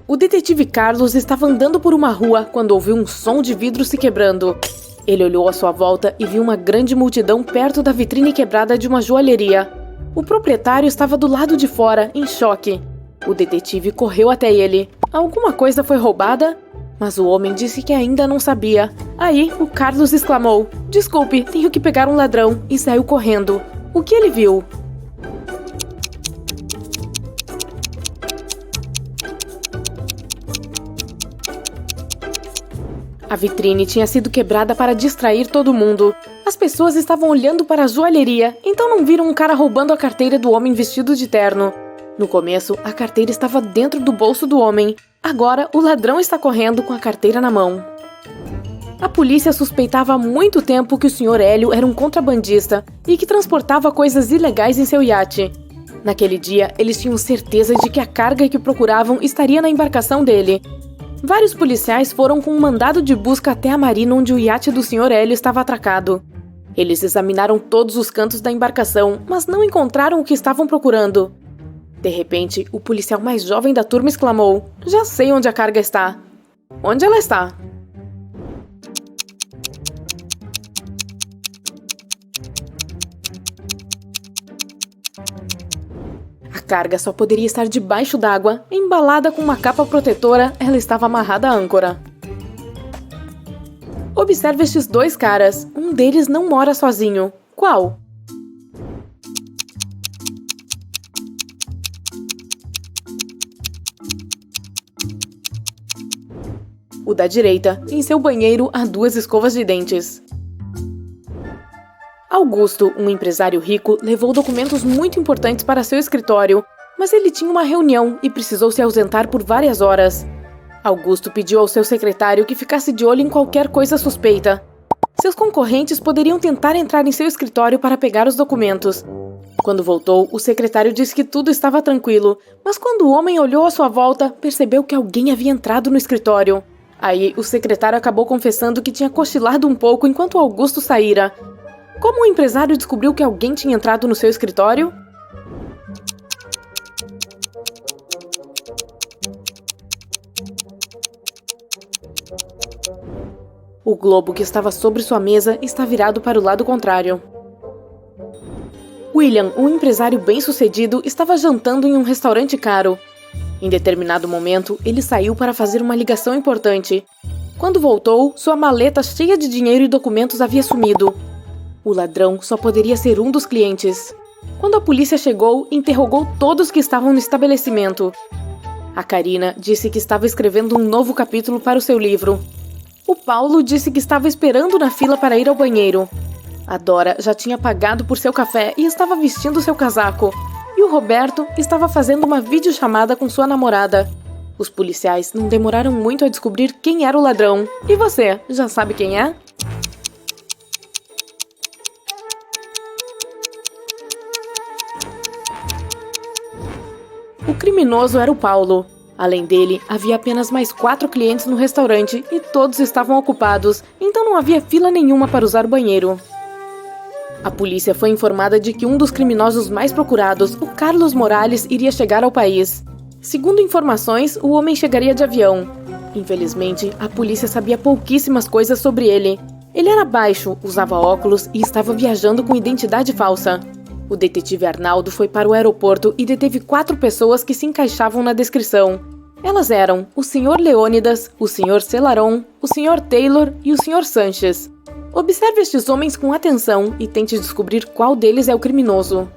D: O detetive Carlos estava andando por uma rua quando ouviu um som de vidro se quebrando. Ele olhou à sua volta e viu uma grande multidão perto da vitrine quebrada de uma joalheria. O proprietário estava do lado de fora, em choque. O detetive correu até ele. Alguma coisa foi roubada? Mas o homem disse que ainda não sabia. Aí, o Carlos exclamou: "Desculpe, tenho que pegar um ladrão", e saiu correndo. O que ele viu? A vitrine tinha sido quebrada para distrair todo mundo. As pessoas estavam olhando para a joalheria, então não viram um cara roubando a carteira do homem vestido de terno. No começo, a carteira estava dentro do bolso do homem. Agora, o ladrão está correndo com a carteira na mão. A polícia suspeitava há muito tempo que o Sr. Hélio era um contrabandista e que transportava coisas ilegais em seu iate. Naquele dia, eles tinham certeza de que a carga que procuravam estaria na embarcação dele. Vários policiais foram com um mandado de busca até a marina onde o iate do Sr. Hélio estava atracado. Eles examinaram todos os cantos da embarcação, mas não encontraram o que estavam procurando. De repente, o policial mais jovem da turma exclamou: "Já sei onde a carga está." "Onde ela está?" A carga só poderia estar debaixo d'água. Embalada com uma capa protetora, ela estava amarrada à âncora. Observe estes dois caras. Um deles não mora sozinho. Qual? O da direita. Em seu banheiro há 2 escovas de dentes. Augusto, um empresário rico, levou documentos muito importantes para seu escritório, mas ele tinha uma reunião e precisou se ausentar por várias horas. Augusto pediu ao seu secretário que ficasse de olho em qualquer coisa suspeita. Seus concorrentes poderiam tentar entrar em seu escritório para pegar os documentos. Quando voltou, o secretário disse que tudo estava tranquilo, mas quando o homem olhou à sua volta, percebeu que alguém havia entrado no escritório. Aí, o secretário acabou confessando que tinha cochilado um pouco enquanto Augusto saíra. Como o empresário descobriu que alguém tinha entrado no seu escritório? O globo que estava sobre sua mesa está virado para o lado contrário. William, um empresário bem-sucedido, estava jantando em um restaurante caro. Em determinado momento, ele saiu para fazer uma ligação importante. Quando voltou, sua maleta cheia de dinheiro e documentos havia sumido. O ladrão só poderia ser um dos clientes. Quando a polícia chegou, interrogou todos que estavam no estabelecimento. A Karina disse que estava escrevendo um novo capítulo para o seu livro. O Paulo disse que estava esperando na fila para ir ao banheiro. A Dora já tinha pagado por seu café e estava vestindo seu casaco. E o Roberto estava fazendo uma videochamada com sua namorada. Os policiais não demoraram muito a descobrir quem era o ladrão. E você, já sabe quem é? O criminoso era o Paulo. Além dele, havia apenas mais 4 clientes no restaurante e todos estavam ocupados, então não havia fila nenhuma para usar o banheiro. A polícia foi informada de que um dos criminosos mais procurados, o Carlos Morales, iria chegar ao país. Segundo informações, o homem chegaria de avião. Infelizmente, a polícia sabia pouquíssimas coisas sobre ele. Ele era baixo, usava óculos e estava viajando com identidade falsa. O detetive Arnaldo foi para o aeroporto e deteve 4 pessoas que se encaixavam na descrição. Elas eram o Sr. Leônidas, o Sr. Celaron, o Sr. Taylor e o Sr. Sanches. Observe estes homens com atenção e tente descobrir qual deles é o criminoso.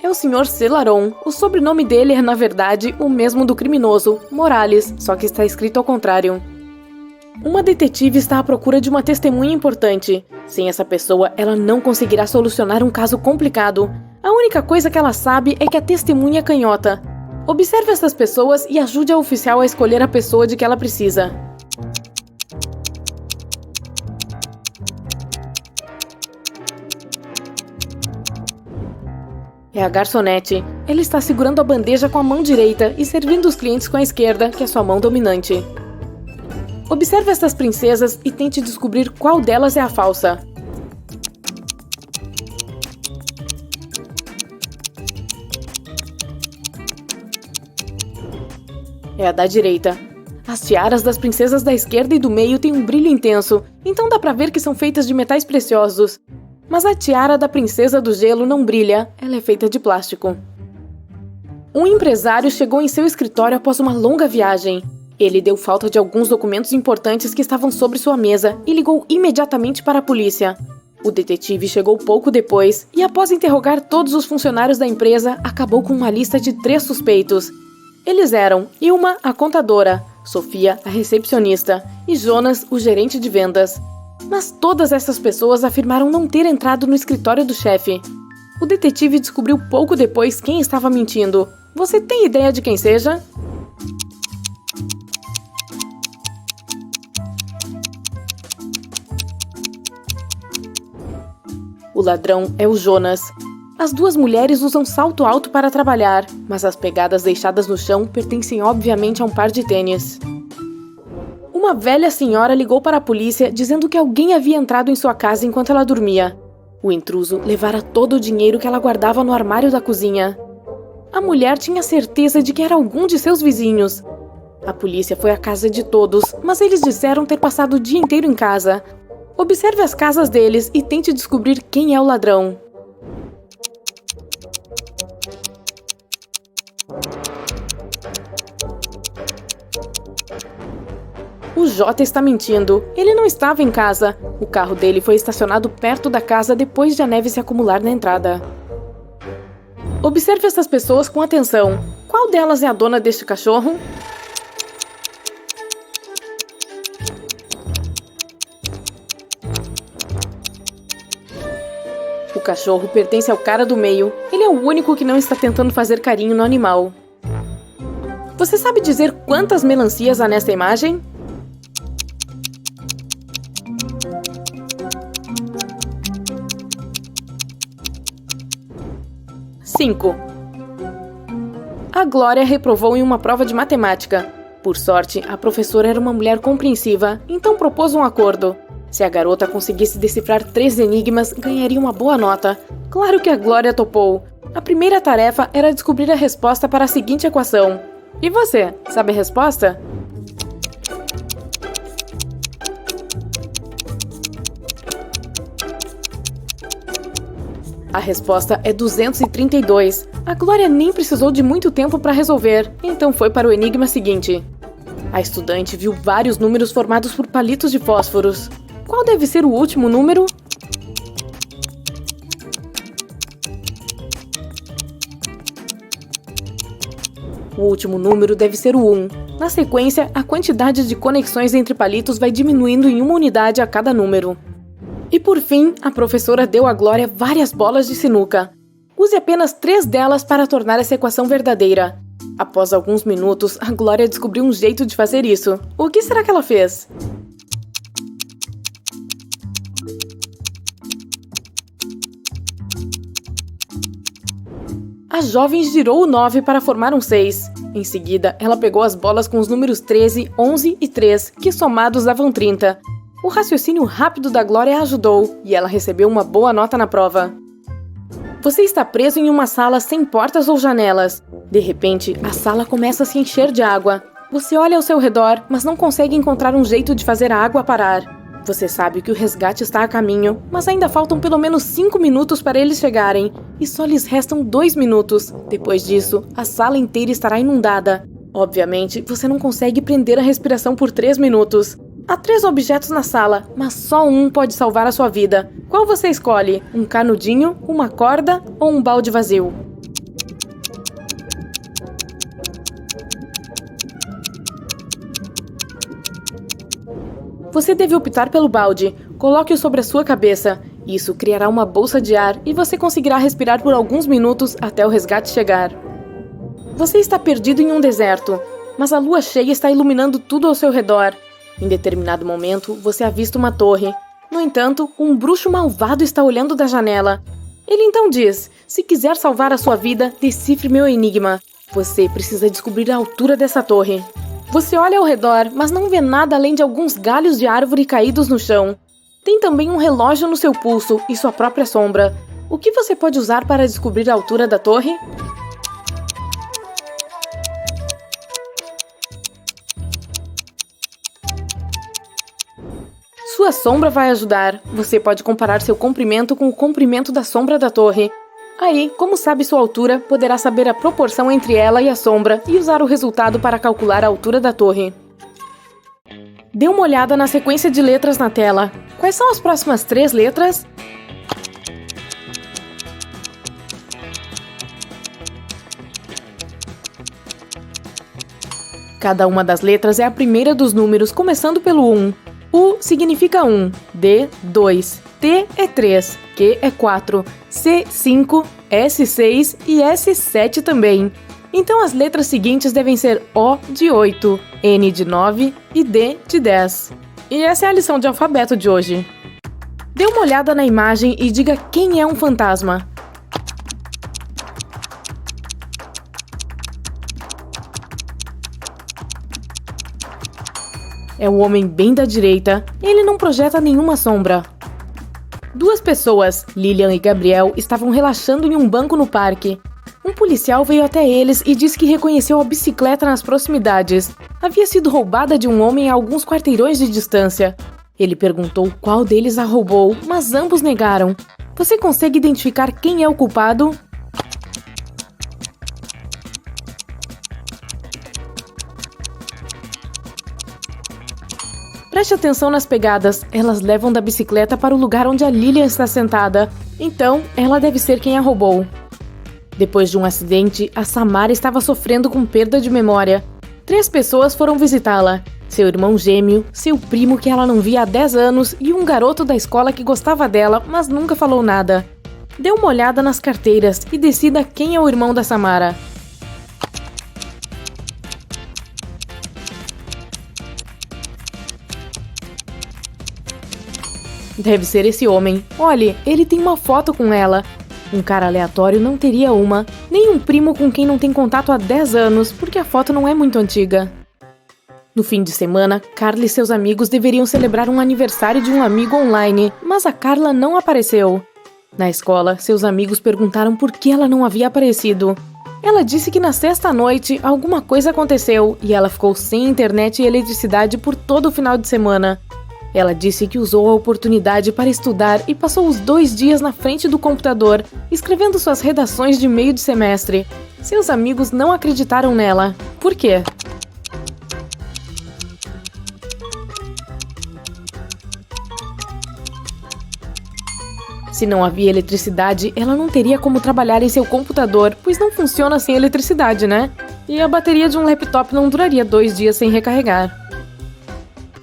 D: É o Sr. Celaron. O sobrenome dele é, na verdade, o mesmo do criminoso, Morales, só que está escrito ao contrário. Uma detetive está à procura de uma testemunha importante. Sem essa pessoa, ela não conseguirá solucionar um caso complicado. A única coisa que ela sabe é que a testemunha é canhota. Observe essas pessoas e ajude a oficial a escolher a pessoa de que ela precisa. É a garçonete. Ela está segurando a bandeja com a mão direita e servindo os clientes com a esquerda, que é sua mão dominante. Observe estas princesas e tente descobrir qual delas é a falsa. É a da direita. As tiaras das princesas da esquerda e do meio têm um brilho intenso, então dá pra ver que são feitas de metais preciosos. Mas a tiara da princesa do gelo não brilha, ela é feita de plástico. Um empresário chegou em seu escritório após uma longa viagem. Ele deu falta de alguns documentos importantes que estavam sobre sua mesa e ligou imediatamente para a polícia. O detetive chegou pouco depois e, após interrogar todos os funcionários da empresa, acabou com uma lista de 3 suspeitos. Eles eram Ilma, a contadora, Sofia, a recepcionista, e Jonas, o gerente de vendas. Mas todas essas pessoas afirmaram não ter entrado no escritório do chefe. O detetive descobriu pouco depois quem estava mentindo. Você tem ideia de quem seja? O ladrão é o Jonas. As 2 mulheres usam salto alto para trabalhar, mas as pegadas deixadas no chão pertencem obviamente a um par de tênis. Uma velha senhora ligou para a polícia dizendo que alguém havia entrado em sua casa enquanto ela dormia. O intruso levara todo o dinheiro que ela guardava no armário da cozinha. A mulher tinha certeza de que era algum de seus vizinhos. A polícia foi à casa de todos, mas eles disseram ter passado o dia inteiro em casa. Observe as casas deles e tente descobrir quem é o ladrão. O Jota está mentindo. Ele não estava em casa. O carro dele foi estacionado perto da casa depois de a neve se acumular na entrada. Observe essas pessoas com atenção. Qual delas é a dona deste cachorro? O cachorro pertence ao cara do meio. Ele é o único que não está tentando fazer carinho no animal. Você sabe dizer quantas melancias há nesta imagem? 5. A Glória reprovou em uma prova de matemática. Por sorte, a professora era uma mulher compreensiva, então propôs um acordo. Se a garota conseguisse decifrar 3 enigmas, ganharia uma boa nota. Claro que a Glória topou. A primeira tarefa era descobrir a resposta para a seguinte equação. E você, sabe a resposta? A resposta é 232. A Glória nem precisou de muito tempo para resolver, então foi para o enigma seguinte. A estudante viu vários números formados por palitos de fósforos. Qual deve ser o último número? O último número deve ser o 1. Na sequência, a quantidade de conexões entre palitos vai diminuindo em 1 unidade a cada número. E por fim, a professora deu à Glória várias bolas de sinuca. Use apenas 3 delas para tornar essa equação verdadeira. Após alguns minutos, a Glória descobriu um jeito de fazer isso. O que será que ela fez? A jovem girou o 9 para formar um 6. Em seguida, ela pegou as bolas com os números 13, 11 e 3, que somados davam 30. O raciocínio rápido da Glória a ajudou, e ela recebeu uma boa nota na prova. Você está preso em uma sala sem portas ou janelas. De repente, a sala começa a se encher de água. Você olha ao seu redor, mas não consegue encontrar um jeito de fazer a água parar. Você sabe que o resgate está a caminho, mas ainda faltam pelo menos 5 minutos para eles chegarem, e só lhes restam 2 minutos. Depois disso, a sala inteira estará inundada. Obviamente, você não consegue prender a respiração por 3 minutos. Há 3 objetos na sala, mas só um pode salvar a sua vida. Qual você escolhe? Um canudinho, uma corda ou um balde vazio? Você deve optar pelo balde. Coloque-o sobre a sua cabeça. Isso criará uma bolsa de ar e você conseguirá respirar por alguns minutos até o resgate chegar. Você está perdido em um deserto, mas a lua cheia está iluminando tudo ao seu redor. Em determinado momento, você avista uma torre. No entanto, um bruxo malvado está olhando da janela. Ele então diz: se quiser salvar a sua vida, decifre meu enigma. Você precisa descobrir a altura dessa torre. Você olha ao redor, mas não vê nada além de alguns galhos de árvore caídos no chão. Tem também um relógio no seu pulso e sua própria sombra. O que você pode usar para descobrir a altura da torre? Sua sombra vai ajudar. Você pode comparar seu comprimento com o comprimento da sombra da torre. Aí, como sabe sua altura, poderá saber a proporção entre ela e a sombra e usar o resultado para calcular a altura da torre. Dê uma olhada na sequência de letras na tela. Quais são as próximas 3 letras? Cada uma das letras é a primeira dos números, começando pelo 1. U significa 1, D, 2, T é 3, Q é 4, C, 5, S, 6 e S, 7 também. Então as letras seguintes devem ser O de 8, N de 9 e D de 10. E essa é a lição de alfabeto de hoje. Dê uma olhada na imagem e diga quem é um fantasma. É o homem bem da direita. Ele não projeta nenhuma sombra. 2 pessoas, Lilian e Gabriel, estavam relaxando em um banco no parque. Um policial veio até eles e disse que reconheceu a bicicleta nas proximidades. Havia sido roubada de um homem a alguns quarteirões de distância. Ele perguntou qual deles a roubou, mas ambos negaram. Você consegue identificar quem é o culpado? Preste atenção nas pegadas, elas levam da bicicleta para o lugar onde a Lilian está sentada. Então, ela deve ser quem a roubou. Depois de um acidente, a Samara estava sofrendo com perda de memória. 3 pessoas foram visitá-la. Seu irmão gêmeo, seu primo que ela não via há 10 anos e um garoto da escola que gostava dela, mas nunca falou nada. Dê uma olhada nas carteiras e decida quem é o irmão da Samara. Deve ser esse homem. Olhe, ele tem uma foto com ela. Um cara aleatório não teria uma, nem um primo com quem não tem contato há 10 anos, porque a foto não é muito antiga. No fim de semana, Carla e seus amigos deveriam celebrar um aniversário de um amigo online, mas a Carla não apareceu. Na escola, seus amigos perguntaram por que ela não havia aparecido. Ela disse que na sexta-noite alguma coisa aconteceu e ela ficou sem internet e eletricidade por todo o final de semana. Ela disse que usou a oportunidade para estudar e passou os 2 dias na frente do computador, escrevendo suas redações de meio de semestre. Seus amigos não acreditaram nela. Por quê? Se não havia eletricidade, ela não teria como trabalhar em seu computador, pois não funciona sem eletricidade, né? E a bateria de um laptop não duraria 2 dias sem recarregar.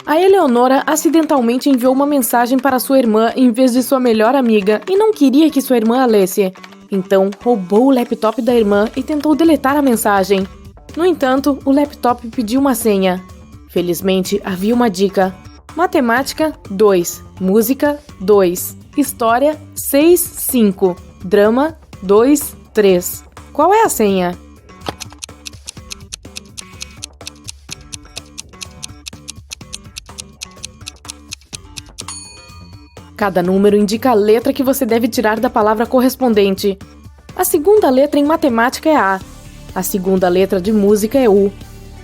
D: A Eleonora acidentalmente enviou uma mensagem para sua irmã em vez de sua melhor amiga e não queria que sua irmã a lesse. Então, roubou o laptop da irmã e tentou deletar a mensagem. No entanto, o laptop pediu uma senha. Felizmente, havia uma dica. Matemática, 2. Música, 2. História, 6, 5. Drama, 2, 3. Qual é a senha? Cada número indica a letra que você deve tirar da palavra correspondente. A segunda letra em matemática é A. A segunda letra de música é U.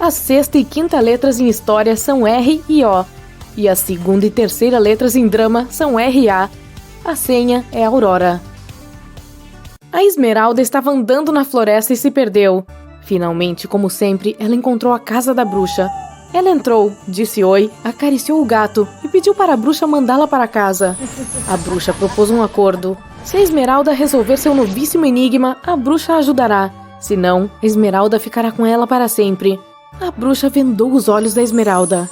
D: A sexta e quinta letras em história são R e O. E a segunda e terceira letras em drama são R e A. A senha é Aurora. A Esmeralda estava andando na floresta e se perdeu. Finalmente, como sempre, ela encontrou a casa da bruxa. Ela entrou, disse oi, acariciou o gato e pediu para a bruxa mandá-la para casa. A bruxa propôs um acordo. Se a Esmeralda resolver seu novíssimo enigma, a bruxa a ajudará. Se não, a Esmeralda ficará com ela para sempre. A bruxa vendou os olhos da Esmeralda.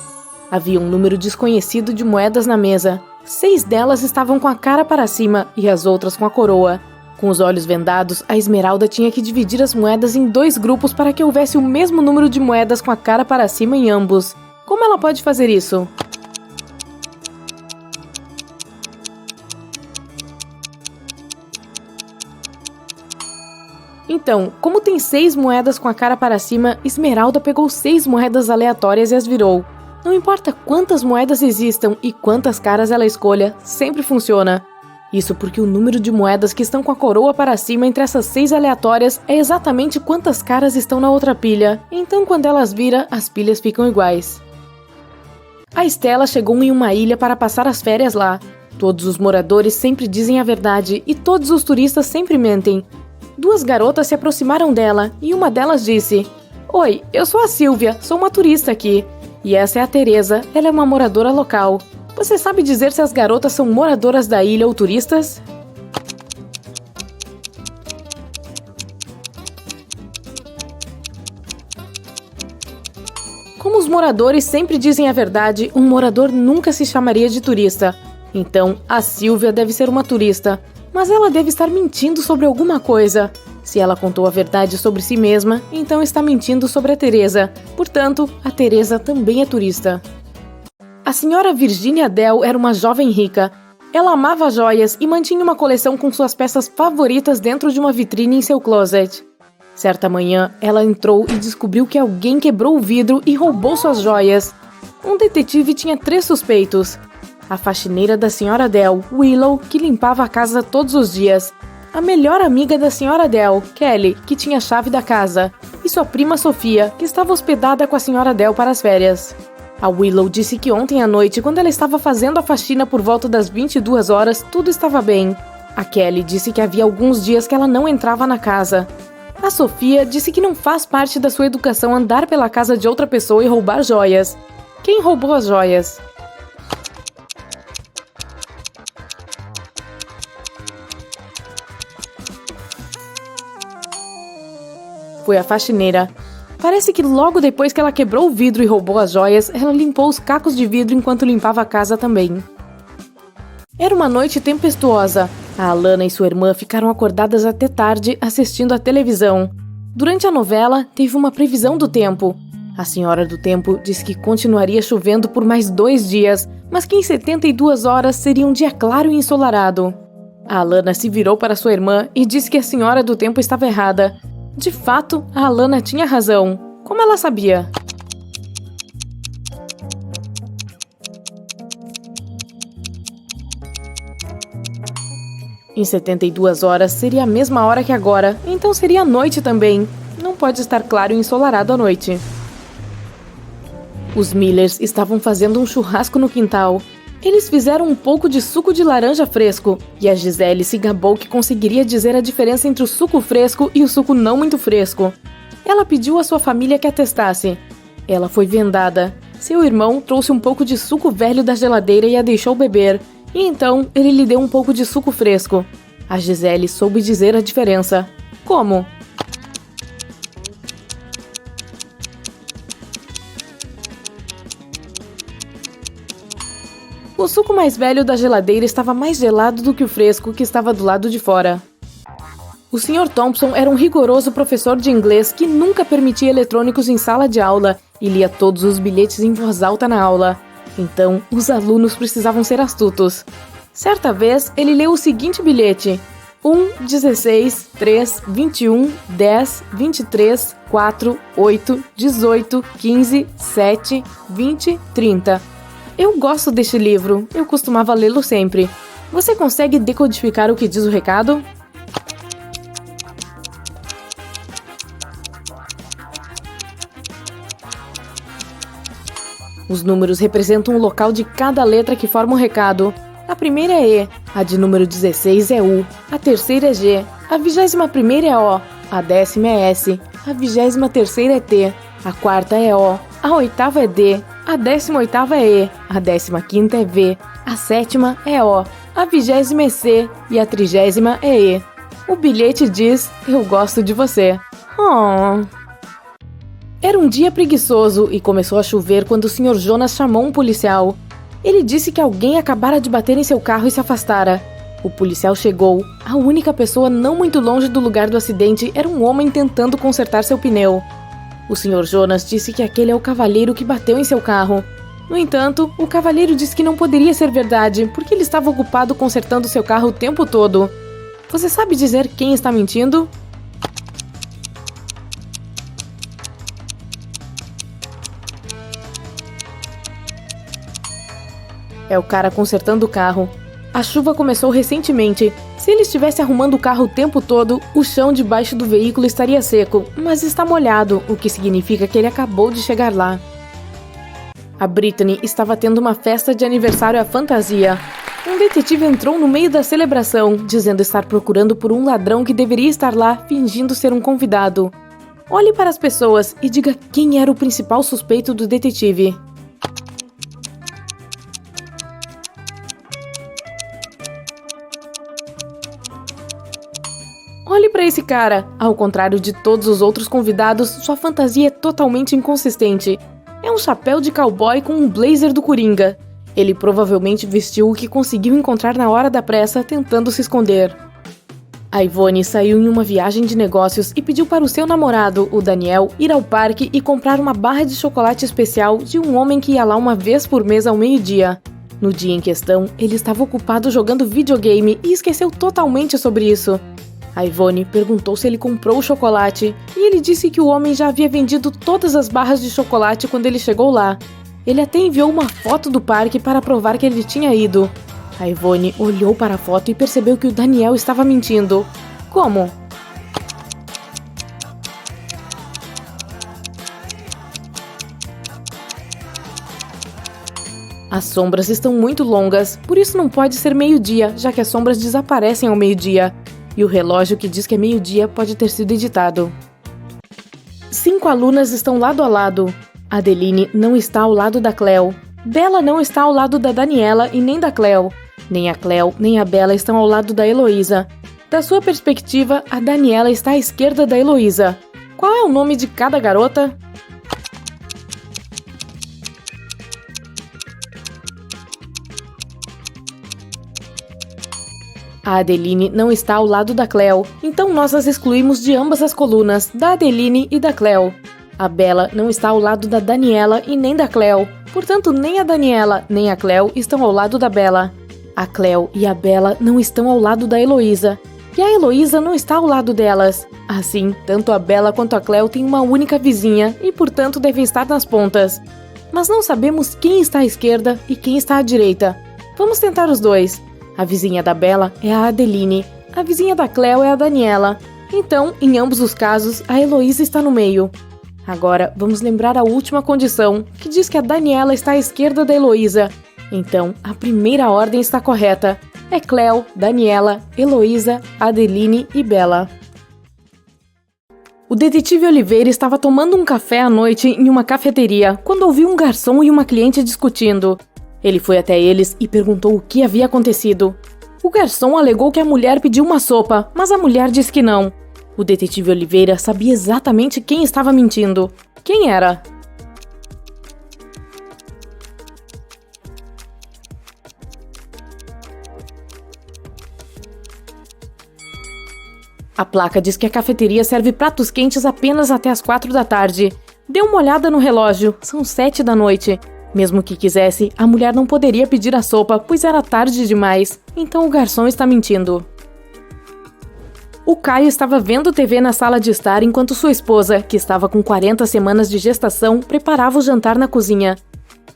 D: Havia um número desconhecido de moedas na mesa. 6 delas estavam com a cara para cima e as outras com a coroa. Com os olhos vendados, a Esmeralda tinha que dividir as moedas em 2 grupos para que houvesse o mesmo número de moedas com a cara para cima em ambos. Como ela pode fazer isso? Então, como tem 6 moedas com a cara para cima, Esmeralda pegou 6 moedas aleatórias e as virou. Não importa quantas moedas existam e quantas caras ela escolha, sempre funciona. Isso porque o número de moedas que estão com a coroa para cima entre essas 6 aleatórias é exatamente quantas caras estão na outra pilha, então quando elas viram, as pilhas ficam iguais. A Estela chegou em uma ilha para passar as férias lá. Todos os moradores sempre dizem a verdade e todos os turistas sempre mentem. 2 garotas se aproximaram dela e uma delas disse: "Oi, eu sou a Silvia, sou uma turista aqui. E essa é a Teresa, ela é uma moradora local. Você sabe dizer se as garotas são moradoras da ilha ou turistas?" Como os moradores sempre dizem a verdade, um morador nunca se chamaria de turista. Então, a Silvia deve ser uma turista, mas ela deve estar mentindo sobre alguma coisa. Se ela contou a verdade sobre si mesma, então está mentindo sobre a Teresa. Portanto, a Teresa também é turista. A senhora Virginia Dell era uma jovem rica. Ela amava joias e mantinha uma coleção com suas peças favoritas dentro de uma vitrine em seu closet. Certa manhã, ela entrou e descobriu que alguém quebrou o vidro e roubou suas joias. Um detetive tinha 3 suspeitos. A faxineira da senhora Dell, Willow, que limpava a casa todos os dias. A melhor amiga da senhora Dell, Kelly, que tinha a chave da casa. E sua prima Sofia, que estava hospedada com a senhora Dell para as férias. A Willow disse que ontem à noite, quando ela estava fazendo a faxina por volta das 22 horas, tudo estava bem. A Kelly disse que havia alguns dias que ela não entrava na casa. A Sofia disse que não faz parte da sua educação andar pela casa de outra pessoa e roubar joias. Quem roubou as joias? Foi a faxineira. Parece que logo depois que ela quebrou o vidro e roubou as joias, ela limpou os cacos de vidro enquanto limpava a casa também. Era uma noite tempestuosa. A Alana e sua irmã ficaram acordadas até tarde assistindo à televisão. Durante a novela, teve uma previsão do tempo. A Senhora do Tempo disse que continuaria chovendo por mais 2 dias, mas que em 72 horas seria um dia claro e ensolarado. A Alana se virou para sua irmã e disse que a Senhora do Tempo estava errada. De fato, a Alana tinha razão. Como ela sabia? Em 72 horas seria a mesma hora que agora, então seria noite também. Não pode estar claro e ensolarado à noite. Os Millers estavam fazendo um churrasco no quintal. Eles fizeram um pouco de suco de laranja fresco, e a Gisele se gabou que conseguiria dizer a diferença entre o suco fresco e o suco não muito fresco. Ela pediu à sua família que a testasse. Ela foi vendada. Seu irmão trouxe um pouco de suco velho da geladeira e a deixou beber. E então, ele lhe deu um pouco de suco fresco. A Gisele soube dizer a diferença. Como? O suco mais velho da geladeira estava mais gelado do que o fresco que estava do lado de fora. O Sr. Thompson era um rigoroso professor de inglês que nunca permitia eletrônicos em sala de aula e lia todos os bilhetes em voz alta na aula. Então, os alunos precisavam ser astutos. Certa vez, ele leu o seguinte bilhete: 1, 16, 3, 21, 10, 23, 4, 8, 18, 15, 7, 20, 30. Eu gosto deste livro, eu costumava lê-lo sempre. Você consegue decodificar o que diz o recado? Os números representam o local de cada letra que forma o recado. A primeira é E, a de número 16 é U, a terceira é G, a 21ª é O, a 10ª é S, a 23ª é T, a 4ª é O, a 8ª é D, a 18ª é E, a 15ª é V, a 7ª é O, a 20ª é C e a 30ª é E. O bilhete diz: eu gosto de você. Oh. Era um dia preguiçoso e começou a chover quando o Sr. Jonas chamou um policial. Ele disse que alguém acabara de bater em seu carro e se afastara. O policial chegou. A única pessoa não muito longe do lugar do acidente era um homem tentando consertar seu pneu. O Sr. Jonas disse que aquele é o cavalheiro que bateu em seu carro. No entanto, o cavalheiro disse que não poderia ser verdade, porque ele estava ocupado consertando seu carro o tempo todo. Você sabe dizer quem está mentindo? É o cara consertando o carro. A chuva começou recentemente. Se ele estivesse arrumando o carro o tempo todo, o chão debaixo do veículo estaria seco, mas está molhado, o que significa que ele acabou de chegar lá. A Brittany estava tendo uma festa de aniversário à fantasia. Um detetive entrou no meio da celebração, dizendo estar procurando por um ladrão que deveria estar lá fingindo ser um convidado. Olhe para as pessoas e diga quem era o principal suspeito do detetive. Olhe para esse cara. Ao contrário de todos os outros convidados, sua fantasia é totalmente inconsistente. É um chapéu de cowboy com um blazer do Coringa. Ele provavelmente vestiu o que conseguiu encontrar na hora da pressa, tentando se esconder. A Yvonne saiu em uma viagem de negócios e pediu para o seu namorado, o Daniel, ir ao parque e comprar uma barra de chocolate especial de um homem que ia lá uma vez por mês ao meio-dia. No dia em questão, ele estava ocupado jogando videogame e esqueceu totalmente sobre isso. A Yvonne perguntou se ele comprou o chocolate e ele disse que o homem já havia vendido todas as barras de chocolate quando ele chegou lá. Ele até enviou uma foto do parque para provar que ele tinha ido. A Yvonne olhou para a foto e percebeu que o Daniel estava mentindo. Como? As sombras estão muito longas, por isso não pode ser meio-dia, já que as sombras desaparecem ao meio-dia. E o relógio que diz que é meio-dia pode ter sido editado. 5 alunas estão lado a lado. Adeline não está ao lado da Cleo. Bella não está ao lado da Daniela e nem da Cleo. Nem a Cleo nem a Bella estão ao lado da Heloísa. Da sua perspectiva, a Daniela está à esquerda da Heloísa. Qual é o nome de cada garota? A Adeline não está ao lado da Cleo, então nós as excluímos de ambas as colunas, da Adeline e da Cleo. A Bella não está ao lado da Daniela e nem da Cleo, portanto nem a Daniela nem a Cleo estão ao lado da Bella. A Cleo e a Bella não estão ao lado da Heloísa, e a Heloísa não está ao lado delas. Assim, tanto a Bella quanto a Cleo têm uma única vizinha e, portanto, devem estar nas pontas. Mas não sabemos quem está à esquerda e quem está à direita. Vamos tentar os dois. A vizinha da Bella é a Adeline, a vizinha da Cleo é a Daniela. Então, em ambos os casos, a Heloísa está no meio. Agora, vamos lembrar a última condição, que diz que a Daniela está à esquerda da Heloísa. Então, a primeira ordem está correta. É Cleo, Daniela, Heloísa, Adeline e Bella. O detetive Oliveira estava tomando um café à noite em uma cafeteria, quando ouviu um garçom e uma cliente discutindo. Ele foi até eles e perguntou o que havia acontecido. O garçom alegou que a mulher pediu uma sopa, mas a mulher disse que não. O detetive Oliveira sabia exatamente quem estava mentindo. Quem era? A placa diz que a cafeteria serve pratos quentes apenas até as 4 da tarde. Dê uma olhada no relógio, são 7 da noite. Mesmo que quisesse, a mulher não poderia pedir a sopa, pois era tarde demais. Então o garçom está mentindo. O Caio estava vendo TV na sala de estar enquanto sua esposa, que estava com 40 semanas de gestação, preparava o jantar na cozinha.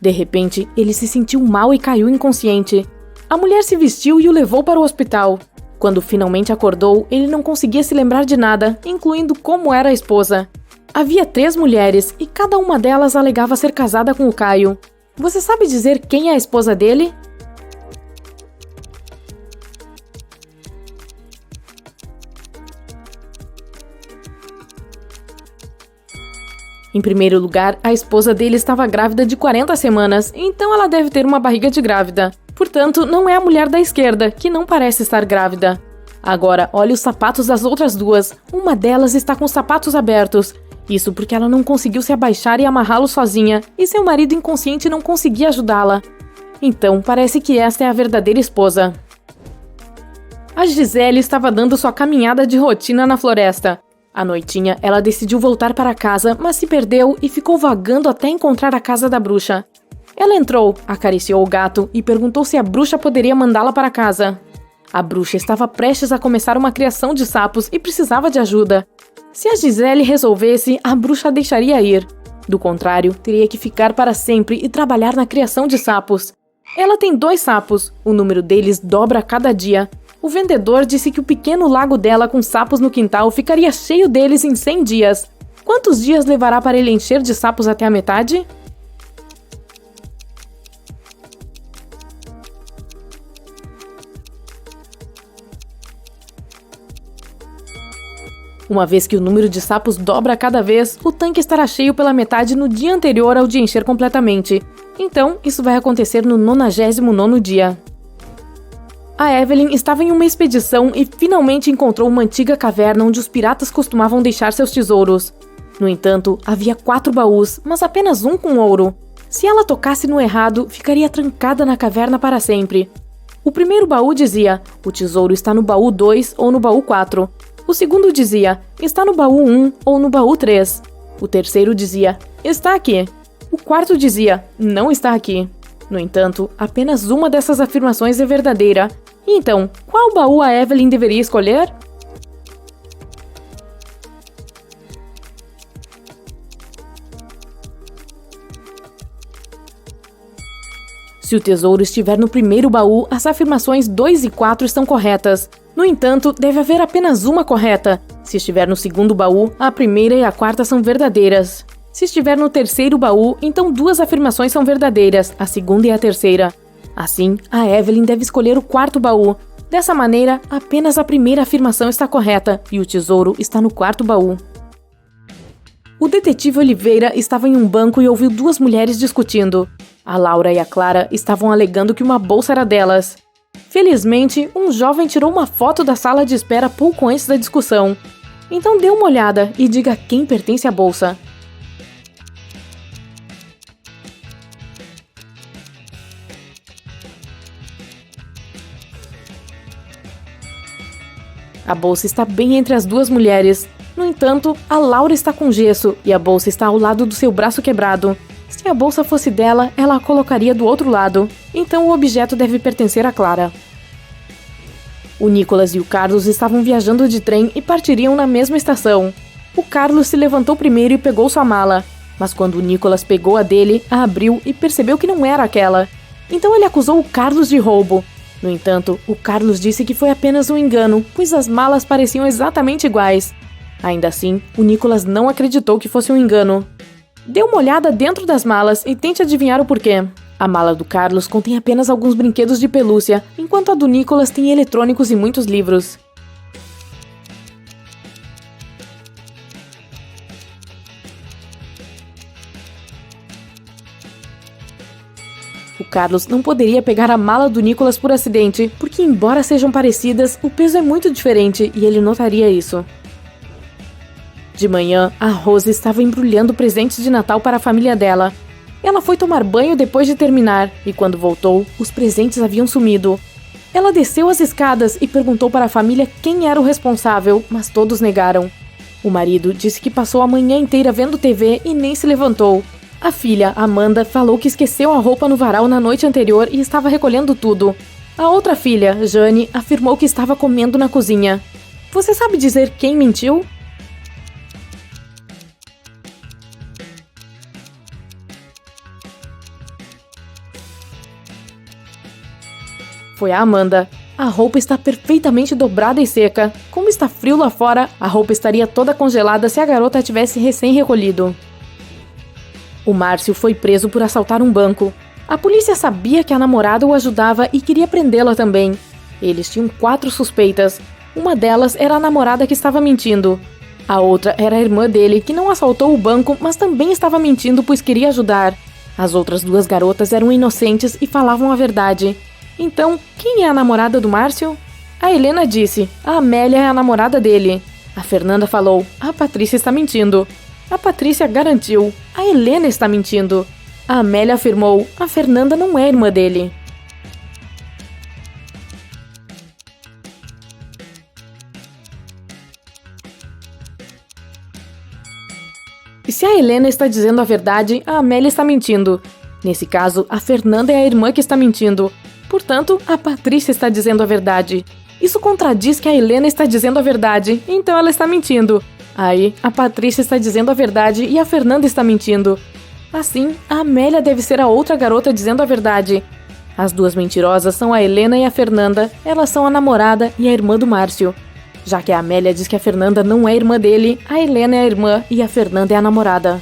D: De repente, ele se sentiu mal e caiu inconsciente. A mulher se vestiu e o levou para o hospital. Quando finalmente acordou, ele não conseguia se lembrar de nada, incluindo como era a esposa. Havia 3 mulheres e cada uma delas alegava ser casada com o Caio. Você sabe dizer quem é a esposa dele? Em primeiro lugar, a esposa dele estava grávida de 40 semanas, então ela deve ter uma barriga de grávida. Portanto, não é a mulher da esquerda, que não parece estar grávida. Agora, olhe os sapatos das outras duas. Uma delas está com os sapatos abertos. Isso porque ela não conseguiu se abaixar e amarrá-los sozinha, e seu marido inconsciente não conseguia ajudá-la. Então, parece que esta é a verdadeira esposa. A Gisele estava dando sua caminhada de rotina na floresta. À noitinha, ela decidiu voltar para casa, mas se perdeu e ficou vagando até encontrar a casa da bruxa. Ela entrou, acariciou o gato e perguntou se a bruxa poderia mandá-la para casa. A bruxa estava prestes a começar uma criação de sapos e precisava de ajuda. Se a Gisele resolvesse, a bruxa a deixaria ir. Do contrário, teria que ficar para sempre e trabalhar na criação de sapos. Ela tem 2 sapos, o número deles dobra a cada dia. O vendedor disse que o pequeno lago dela com sapos no quintal ficaria cheio deles em 100 dias. Quantos dias levará para ele encher de sapos até a metade? Uma vez que o número de sapos dobra a cada vez, o tanque estará cheio pela metade no dia anterior ao de encher completamente. Então, isso vai acontecer no 99º dia. A Evelyn estava em uma expedição e finalmente encontrou uma antiga caverna onde os piratas costumavam deixar seus tesouros. No entanto, havia 4 baús, mas apenas um com ouro. Se ela tocasse no errado, ficaria trancada na caverna para sempre. O primeiro baú dizia: o tesouro está no baú 2 ou no baú 4. O segundo dizia: está no baú 1 ou no baú 3. O terceiro dizia: está aqui. O quarto dizia: não está aqui. No entanto, apenas uma dessas afirmações é verdadeira. Então, qual baú a Evelyn deveria escolher? Se o tesouro estiver no primeiro baú, as afirmações 2 e 4 estão corretas. No entanto, deve haver apenas uma correta. Se estiver no segundo baú, a primeira e a quarta são verdadeiras. Se estiver no terceiro baú, então 2 afirmações são verdadeiras, a segunda e a terceira. Assim, a Evelyn deve escolher o quarto baú. Dessa maneira, apenas a primeira afirmação está correta e o tesouro está no quarto baú. O detetive Oliveira estava em um banco e ouviu 2 mulheres discutindo. A Laura e a Clara estavam alegando que uma bolsa era delas. Felizmente, um jovem tirou uma foto da sala de espera pouco antes da discussão. Então dê uma olhada e diga a quem pertence a bolsa. A bolsa está bem entre as 2 mulheres. No entanto, a Laura está com gesso e a bolsa está ao lado do seu braço quebrado. Se a bolsa fosse dela, ela a colocaria do outro lado. Então o objeto deve pertencer a Clara. O Nicolas e o Carlos estavam viajando de trem e partiriam na mesma estação. O Carlos se levantou primeiro e pegou sua mala. Mas quando o Nicolas pegou a dele, a abriu e percebeu que não era aquela. Então ele acusou o Carlos de roubo. No entanto, o Carlos disse que foi apenas um engano, pois as malas pareciam exatamente iguais. Ainda assim, o Nicolas não acreditou que fosse um engano. Dê uma olhada dentro das malas e tente adivinhar o porquê. A mala do Carlos contém apenas alguns brinquedos de pelúcia, enquanto a do Nicolas tem eletrônicos e muitos livros. O Carlos não poderia pegar a mala do Nicolas por acidente, porque embora sejam parecidas, o peso é muito diferente e ele notaria isso. De manhã, a Rose estava embrulhando presentes de Natal para a família dela. Ela foi tomar banho depois de terminar, e quando voltou, os presentes haviam sumido. Ela desceu as escadas e perguntou para a família quem era o responsável, mas todos negaram. O marido disse que passou a manhã inteira vendo TV e nem se levantou. A filha, Amanda, falou que esqueceu a roupa no varal na noite anterior e estava recolhendo tudo. A outra filha, Jane, afirmou que estava comendo na cozinha. Você sabe dizer quem mentiu? Foi a Amanda. A roupa está perfeitamente dobrada e seca. Como está frio lá fora, a roupa estaria toda congelada se a garota tivesse recém-recolhido. O Márcio foi preso por assaltar um banco. A polícia sabia que a namorada o ajudava e queria prendê-la também. Eles tinham 4 suspeitas. Uma delas era a namorada que estava mentindo. A outra era a irmã dele, que não assaltou o banco, mas também estava mentindo pois queria ajudar. As outras 2 garotas eram inocentes e falavam a verdade. Então, quem é a namorada do Márcio? A Helena disse: a Amélia é a namorada dele. A Fernanda falou: a Patrícia está mentindo. A Patrícia garantiu: a Helena está mentindo. A Amélia afirmou: a Fernanda não é irmã dele. E se a Helena está dizendo a verdade, a Amélia está mentindo. Nesse caso, a Fernanda é a irmã que está mentindo. Portanto, a Patrícia está dizendo a verdade. Isso contradiz que a Helena está dizendo a verdade, então ela está mentindo. Aí, a Patrícia está dizendo a verdade e a Fernanda está mentindo. Assim, a Amélia deve ser a outra garota dizendo a verdade. As duas mentirosas são a Helena e a Fernanda, elas são a namorada e a irmã do Márcio. Já que a Amélia diz que a Fernanda não é irmã dele, a Helena é a irmã e a Fernanda é a namorada.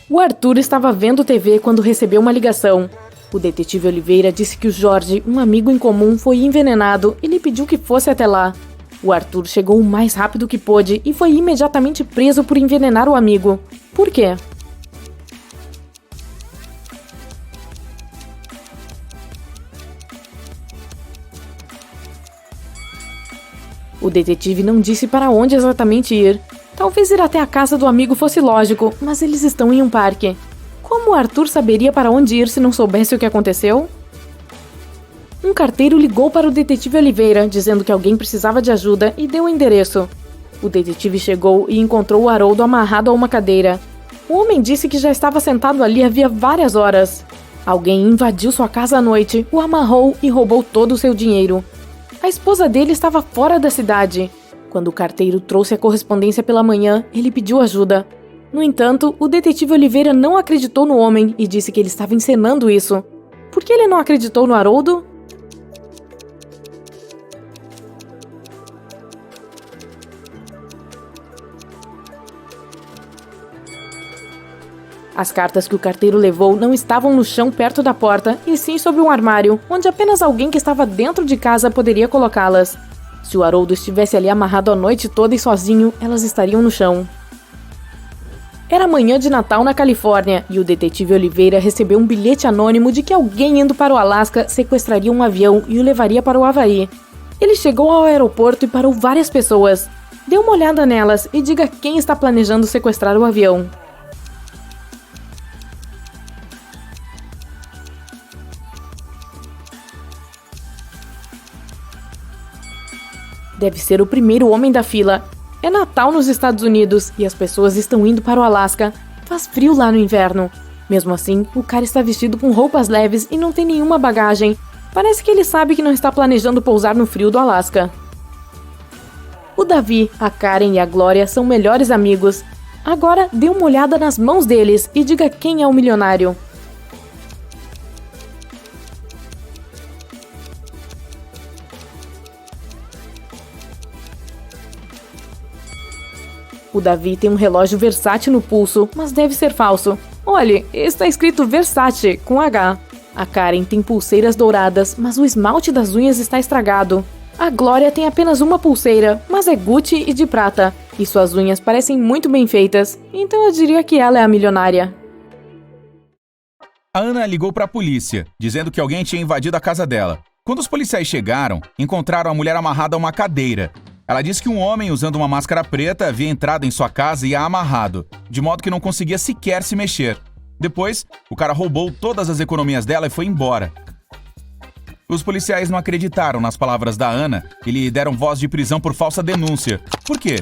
D: O Arthur estava vendo TV quando recebeu uma ligação. O detetive Oliveira disse que o Jorge, um amigo em comum, foi envenenado e lhe pediu que fosse até lá. O Arthur chegou o mais rápido que pôde e foi imediatamente preso por envenenar o amigo. Por quê? O detetive não disse para onde exatamente ir. Talvez ir até a casa do amigo fosse lógico, mas eles estão em um parque. Como o Arthur saberia para onde ir se não soubesse o que aconteceu? Um carteiro ligou para o detetive Oliveira, dizendo que alguém precisava de ajuda e deu o endereço. O detetive chegou e encontrou o Haroldo amarrado a uma cadeira. O homem disse que já estava sentado ali havia várias horas. Alguém invadiu sua casa à noite, o amarrou e roubou todo o seu dinheiro. A esposa dele estava fora da cidade. Quando o carteiro trouxe a correspondência pela manhã, ele pediu ajuda. No entanto, o detetive Oliveira não acreditou no homem e disse que ele estava encenando isso. Por que ele não acreditou no Haroldo? As cartas que o carteiro levou não estavam no chão perto da porta, e sim sob um armário, onde apenas alguém que estava dentro de casa poderia colocá-las. Se o Haroldo estivesse ali amarrado a noite toda e sozinho, elas estariam no chão. Era manhã de Natal na Califórnia, e o detetive Oliveira recebeu um bilhete anônimo de que alguém indo para o Alasca sequestraria um avião e o levaria para o Havaí. Ele chegou ao aeroporto e parou várias pessoas. Dê uma olhada nelas e diga quem está planejando sequestrar o avião. Deve ser o primeiro homem da fila. É Natal nos Estados Unidos e as pessoas estão indo para o Alasca. Faz frio lá no inverno. Mesmo assim, o cara está vestido com roupas leves e não tem nenhuma bagagem. Parece que ele sabe que não está planejando pousar no frio do Alasca. O Davi, a Karen e a Glória são melhores amigos. Agora, dê uma olhada nas mãos deles e diga quem é o milionário. O Davi tem um relógio Versace no pulso, mas deve ser falso. Olhe, está escrito Versace, com H. A Karen tem pulseiras douradas, mas o esmalte das unhas está estragado. A Glória tem apenas uma pulseira, mas é Gucci e de prata. E suas unhas parecem muito bem feitas, então eu diria que ela é a milionária.
B: A Ana ligou para a polícia, dizendo que alguém tinha invadido a casa dela. Quando os policiais chegaram, encontraram a mulher amarrada a uma cadeira. Ela disse que um homem usando uma máscara preta havia entrado em sua casa e a amarrado, de modo que não conseguia sequer se mexer. Depois, o cara roubou todas as economias dela e foi embora. Os policiais não acreditaram nas palavras da Ana e lhe deram voz de prisão por falsa denúncia. Por quê?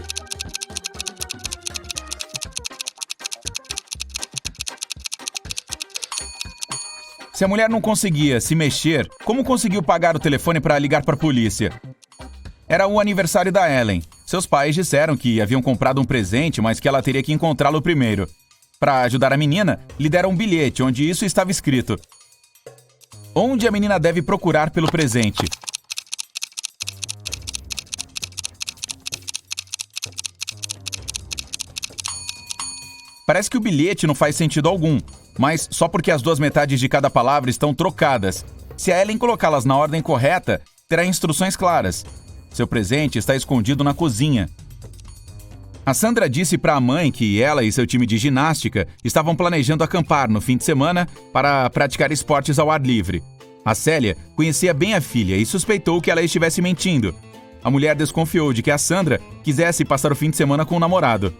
B: Se a mulher não conseguia se mexer, como conseguiu pagar o telefone para ligar para a polícia? Era o aniversário da Ellen. Seus pais disseram que haviam comprado um presente, mas que ela teria que encontrá-lo primeiro. Para ajudar a menina, lhe deram um bilhete onde isso estava escrito: onde a menina deve procurar pelo presente. Parece que o bilhete não faz sentido algum, mas só porque as duas metades de cada palavra estão trocadas. Se a Ellen colocá-las na ordem correta, terá instruções claras. Seu presente está escondido na cozinha. A Sandra disse para a mãe que ela e seu time de ginástica estavam planejando acampar no fim de semana para praticar esportes ao ar livre. A Célia conhecia bem a filha e suspeitou que ela estivesse mentindo. A mulher desconfiou de que a Sandra quisesse passar o fim de semana com o namorado.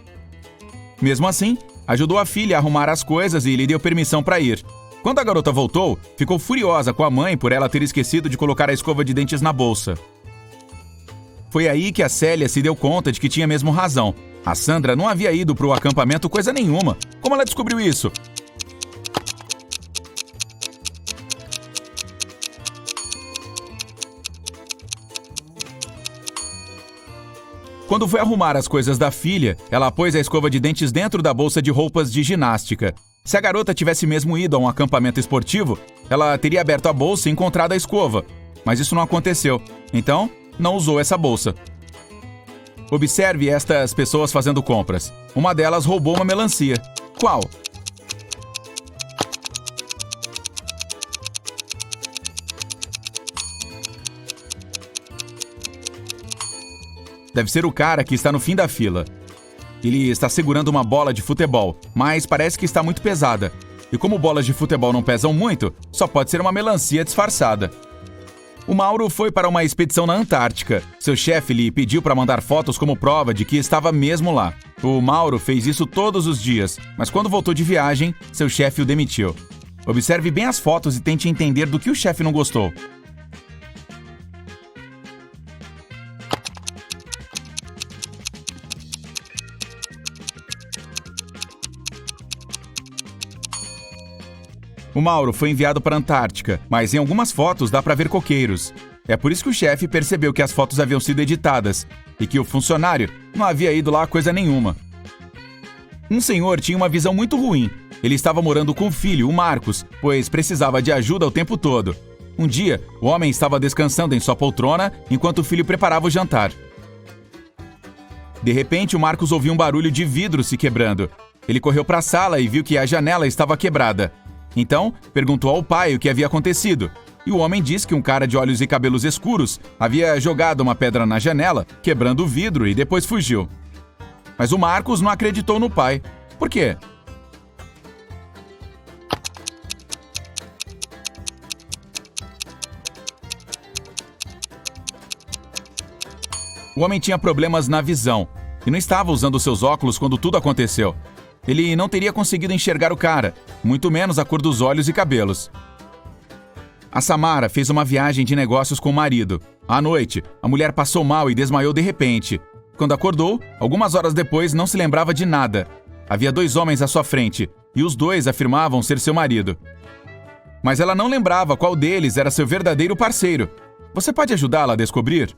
B: Mesmo assim, ajudou a filha a arrumar as coisas e lhe deu permissão para ir. Quando a garota voltou, ficou furiosa com a mãe por ela ter esquecido de colocar a escova de dentes na bolsa. Foi aí que a Célia se deu conta de que tinha mesmo razão. A Sandra não havia ido para o acampamento coisa nenhuma. Como ela descobriu isso? Quando foi arrumar as coisas da filha, ela pôs a escova de dentes dentro da bolsa de roupas de ginástica. Se a garota tivesse mesmo ido a um acampamento esportivo, ela teria aberto a bolsa e encontrado a escova, mas isso não aconteceu, então não usou essa bolsa. Observe estas pessoas fazendo compras. Uma delas roubou uma melancia. Qual? Deve ser o cara que está no fim da fila. Ele está segurando uma bola de futebol, mas parece que está muito pesada. E como bolas de futebol não pesam muito, só pode ser uma melancia disfarçada. O Mauro foi para uma expedição na Antártica. Seu chefe lhe pediu para mandar fotos como prova de que estava mesmo lá. O Mauro fez isso todos os dias, mas quando voltou de viagem, seu chefe o demitiu. Observe bem as fotos e tente entender do que o chefe não gostou. O Mauro foi enviado para a Antártica, mas em algumas fotos dá para ver coqueiros. É por isso que o chefe percebeu que as fotos haviam sido editadas e que o funcionário não havia ido lá coisa nenhuma. Um senhor tinha uma visão muito ruim. Ele estava morando com o filho, o Marcos, pois precisava de ajuda o tempo todo. Um dia, o homem estava descansando em sua poltrona enquanto o filho preparava o jantar. De repente, o Marcos ouviu um barulho de vidro se quebrando. Ele correu para a sala e viu que a janela estava quebrada. Então, perguntou ao pai o que havia acontecido. E o homem disse que um cara de olhos e cabelos escuros havia jogado uma pedra na janela, quebrando o vidro e depois fugiu. Mas o Marcos não acreditou no pai. Por quê? O homem tinha problemas na visão e não estava usando seus óculos quando tudo aconteceu. Ele não teria conseguido enxergar o cara, muito menos a cor dos olhos e cabelos. A Samara fez uma viagem de negócios com o marido. À noite, a mulher passou mal e desmaiou de repente. Quando acordou, algumas horas depois não se lembrava de nada. Havia 2 homens à sua frente, e os 2 afirmavam ser seu marido. Mas ela não lembrava qual deles era seu verdadeiro parceiro. Você pode ajudá-la a descobrir?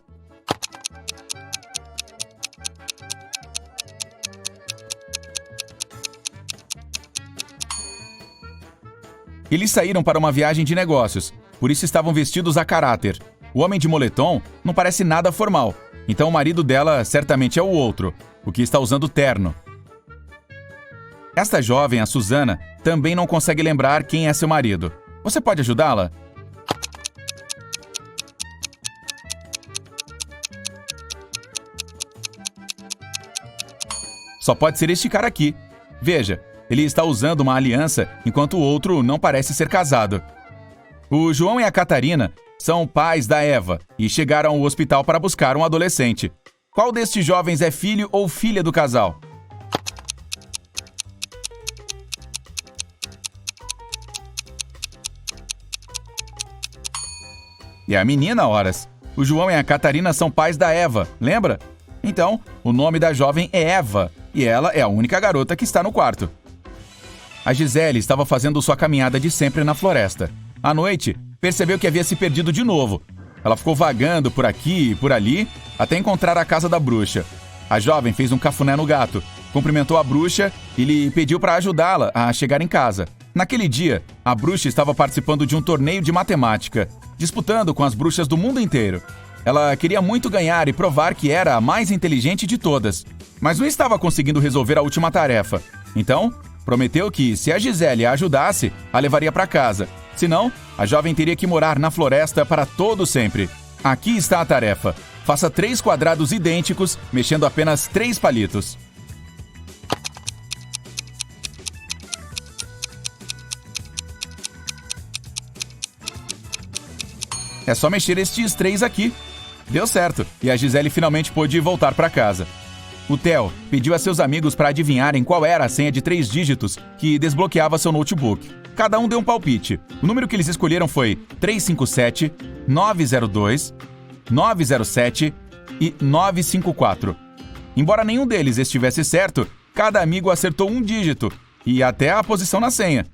B: Eles saíram para uma viagem de negócios, por isso estavam vestidos a caráter. O homem de moletom não parece nada formal, então o marido dela certamente é o outro, o que está usando terno. Esta jovem, a Susana, também não consegue lembrar quem é seu marido. Você pode ajudá-la? Só pode ser este cara aqui. Veja. Ele está usando uma aliança, enquanto o outro não parece ser casado. O João e a Catarina são pais da Eva e chegaram ao hospital para buscar um adolescente. Qual destes jovens é filho ou filha do casal? E a menina, horas. O João e a Catarina são pais da Eva, lembra? Então, o nome da jovem é Eva e ela é a única garota que está no quarto. A Gisele estava fazendo sua caminhada de sempre na floresta. À noite, percebeu que havia se perdido de novo. Ela ficou vagando por aqui e por ali, até encontrar a casa da bruxa. A jovem fez um cafuné no gato, cumprimentou a bruxa e lhe pediu para ajudá-la a chegar em casa. Naquele dia, a bruxa estava participando de um torneio de matemática, disputando com as bruxas do mundo inteiro. Ela queria muito ganhar e provar que era a mais inteligente de todas, mas não estava conseguindo resolver a última tarefa. Então, prometeu que, se a Gisele a ajudasse, a levaria para casa. Senão, a jovem teria que morar na floresta para todo sempre. Aqui está a tarefa. Faça 3 quadrados idênticos, mexendo apenas 3 palitos. É só mexer estes 3 aqui. Deu certo, e a Gisele finalmente pôde voltar para casa. O Theo pediu a seus amigos para adivinharem qual era a senha de 3 dígitos que desbloqueava seu notebook. Cada um deu um palpite. O número que eles escolheram foi 357, 902, 907 e 954. Embora nenhum deles estivesse certo, cada amigo acertou um dígito e até a posição na senha.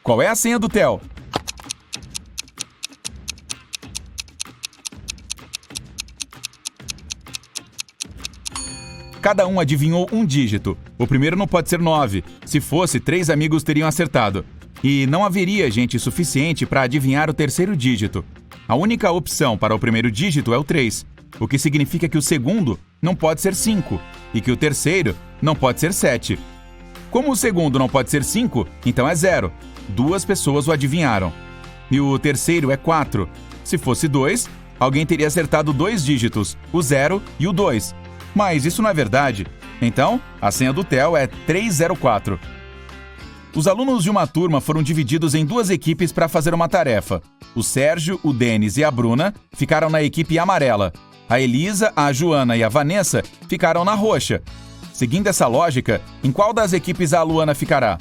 B: Qual é a senha do Theo? Cada um adivinhou um dígito. O primeiro não pode ser 9. Se fosse, 3 amigos teriam acertado. e não haveria gente suficiente para adivinhar o terceiro dígito. A única opção para o primeiro dígito é o 3, o que significa que o segundo não pode ser 5 e que o terceiro não pode ser 7. Como o segundo não pode ser 5, então é 0. 2 pessoas o adivinharam. E o terceiro é 4. Se fosse 2, alguém teria acertado 2 dígitos, o 0 e o 2. Mas isso não é verdade. Então, a senha do Theo é 304. Os alunos de uma turma foram divididos em 2 equipes para fazer uma tarefa. O Sérgio, o Denis e a Bruna ficaram na equipe amarela. A Elisa, a Joana e a Vanessa ficaram na roxa. Seguindo essa lógica, em qual das equipes a Luana ficará?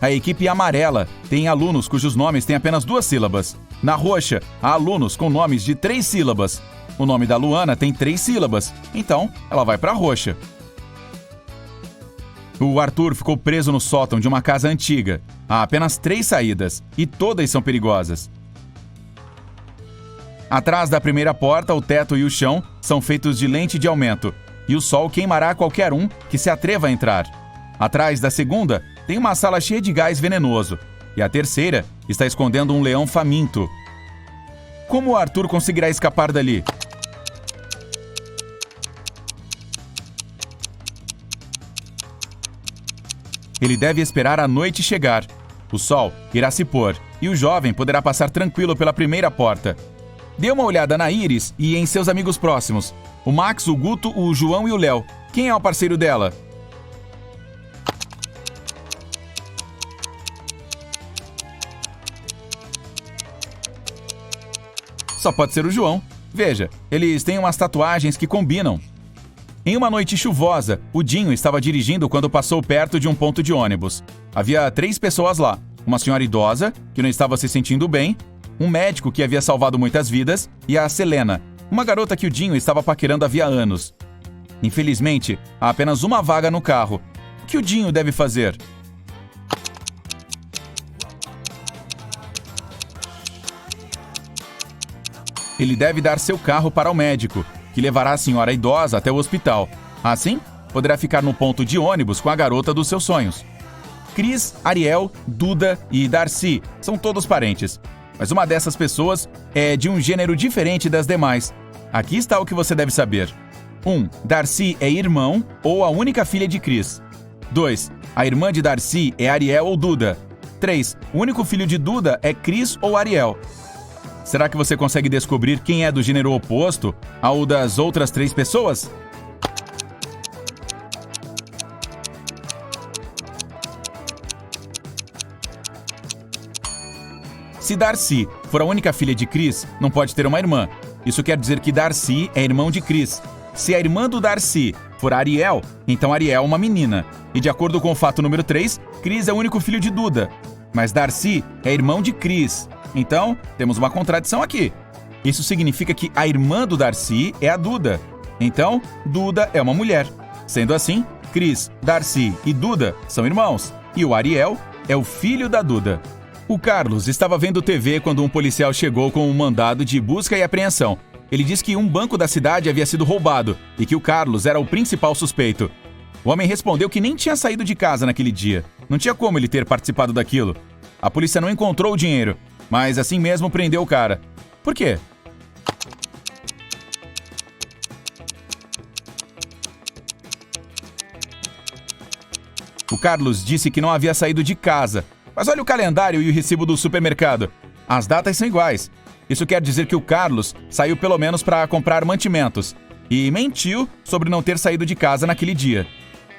B: A equipe amarela tem alunos cujos nomes têm apenas 2 sílabas. Na roxa, há alunos com nomes de 3 sílabas. O nome da Luana tem 3 sílabas, então ela vai para a roxa. O Arthur ficou preso no sótão de uma casa antiga. Há apenas 3 saídas, e todas são perigosas. Atrás da primeira porta, o teto e o chão são feitos de lente de aumento, e o sol queimará qualquer um que se atreva a entrar. Atrás da segunda, tem uma sala cheia de gás venenoso, e a terceira está escondendo um leão faminto. Como o Arthur conseguirá escapar dali? Ele deve esperar a noite chegar. O sol irá se pôr e o jovem poderá passar tranquilo pela primeira porta. Dê uma olhada na Iris e em seus amigos próximos. O Max, o Guto, o João e o Léo. Quem é o parceiro dela? Só pode ser o João. Veja, eles têm umas tatuagens que combinam. Em uma noite chuvosa, o Dinho estava dirigindo quando passou perto de um ponto de ônibus. Havia 3 pessoas lá. Uma senhora idosa, que não estava se sentindo bem, um médico que havia salvado muitas vidas e a Selena, uma garota que o Dinho estava paquerando havia anos. Infelizmente, há apenas uma vaga no carro. O que o Dinho deve fazer? Ele deve dar seu carro para o médico, que levará a senhora idosa até o hospital. Assim, poderá ficar no ponto de ônibus com a garota dos seus sonhos. Cris, Ariel, Duda e Darcy são todos parentes, mas uma dessas pessoas é de um gênero diferente das demais. Aqui está o que você deve saber. 1. Darcy é irmão ou a única filha de Cris. 2. A irmã de Darcy é Ariel ou Duda. 3. O único filho de Duda é Cris ou Ariel. Será que você consegue descobrir quem é do gênero oposto ao das outras 3 pessoas? Se Darcy for a única filha de Cris, não pode ter uma irmã. Isso quer dizer que Darcy é irmão de Cris. Se a irmã do Darcy for Ariel, então Ariel é uma menina. E de acordo com o fato número 3, Cris é o único filho de Duda. Mas Darcy é irmão de Cris. Então, temos uma contradição aqui. Isso significa que a irmã do Darcy é a Duda. Então, Duda é uma mulher. Sendo assim, Cris, Darcy e Duda são irmãos. E o Ariel é o filho da Duda. O Carlos estava vendo TV quando um policial chegou com um mandado de busca e apreensão. Ele disse que um banco da cidade havia sido roubado e que o Carlos era o principal suspeito. O homem respondeu que nem tinha saído de casa naquele dia. Não tinha como ele ter participado daquilo. A polícia não encontrou o dinheiro, mas assim mesmo prendeu o cara. Por quê? O Carlos disse que não havia saído de casa. Mas olha o calendário e o recibo do supermercado. As datas são iguais. Isso quer dizer que o Carlos saiu pelo menos para comprar mantimentos. E mentiu sobre não ter saído de casa naquele dia.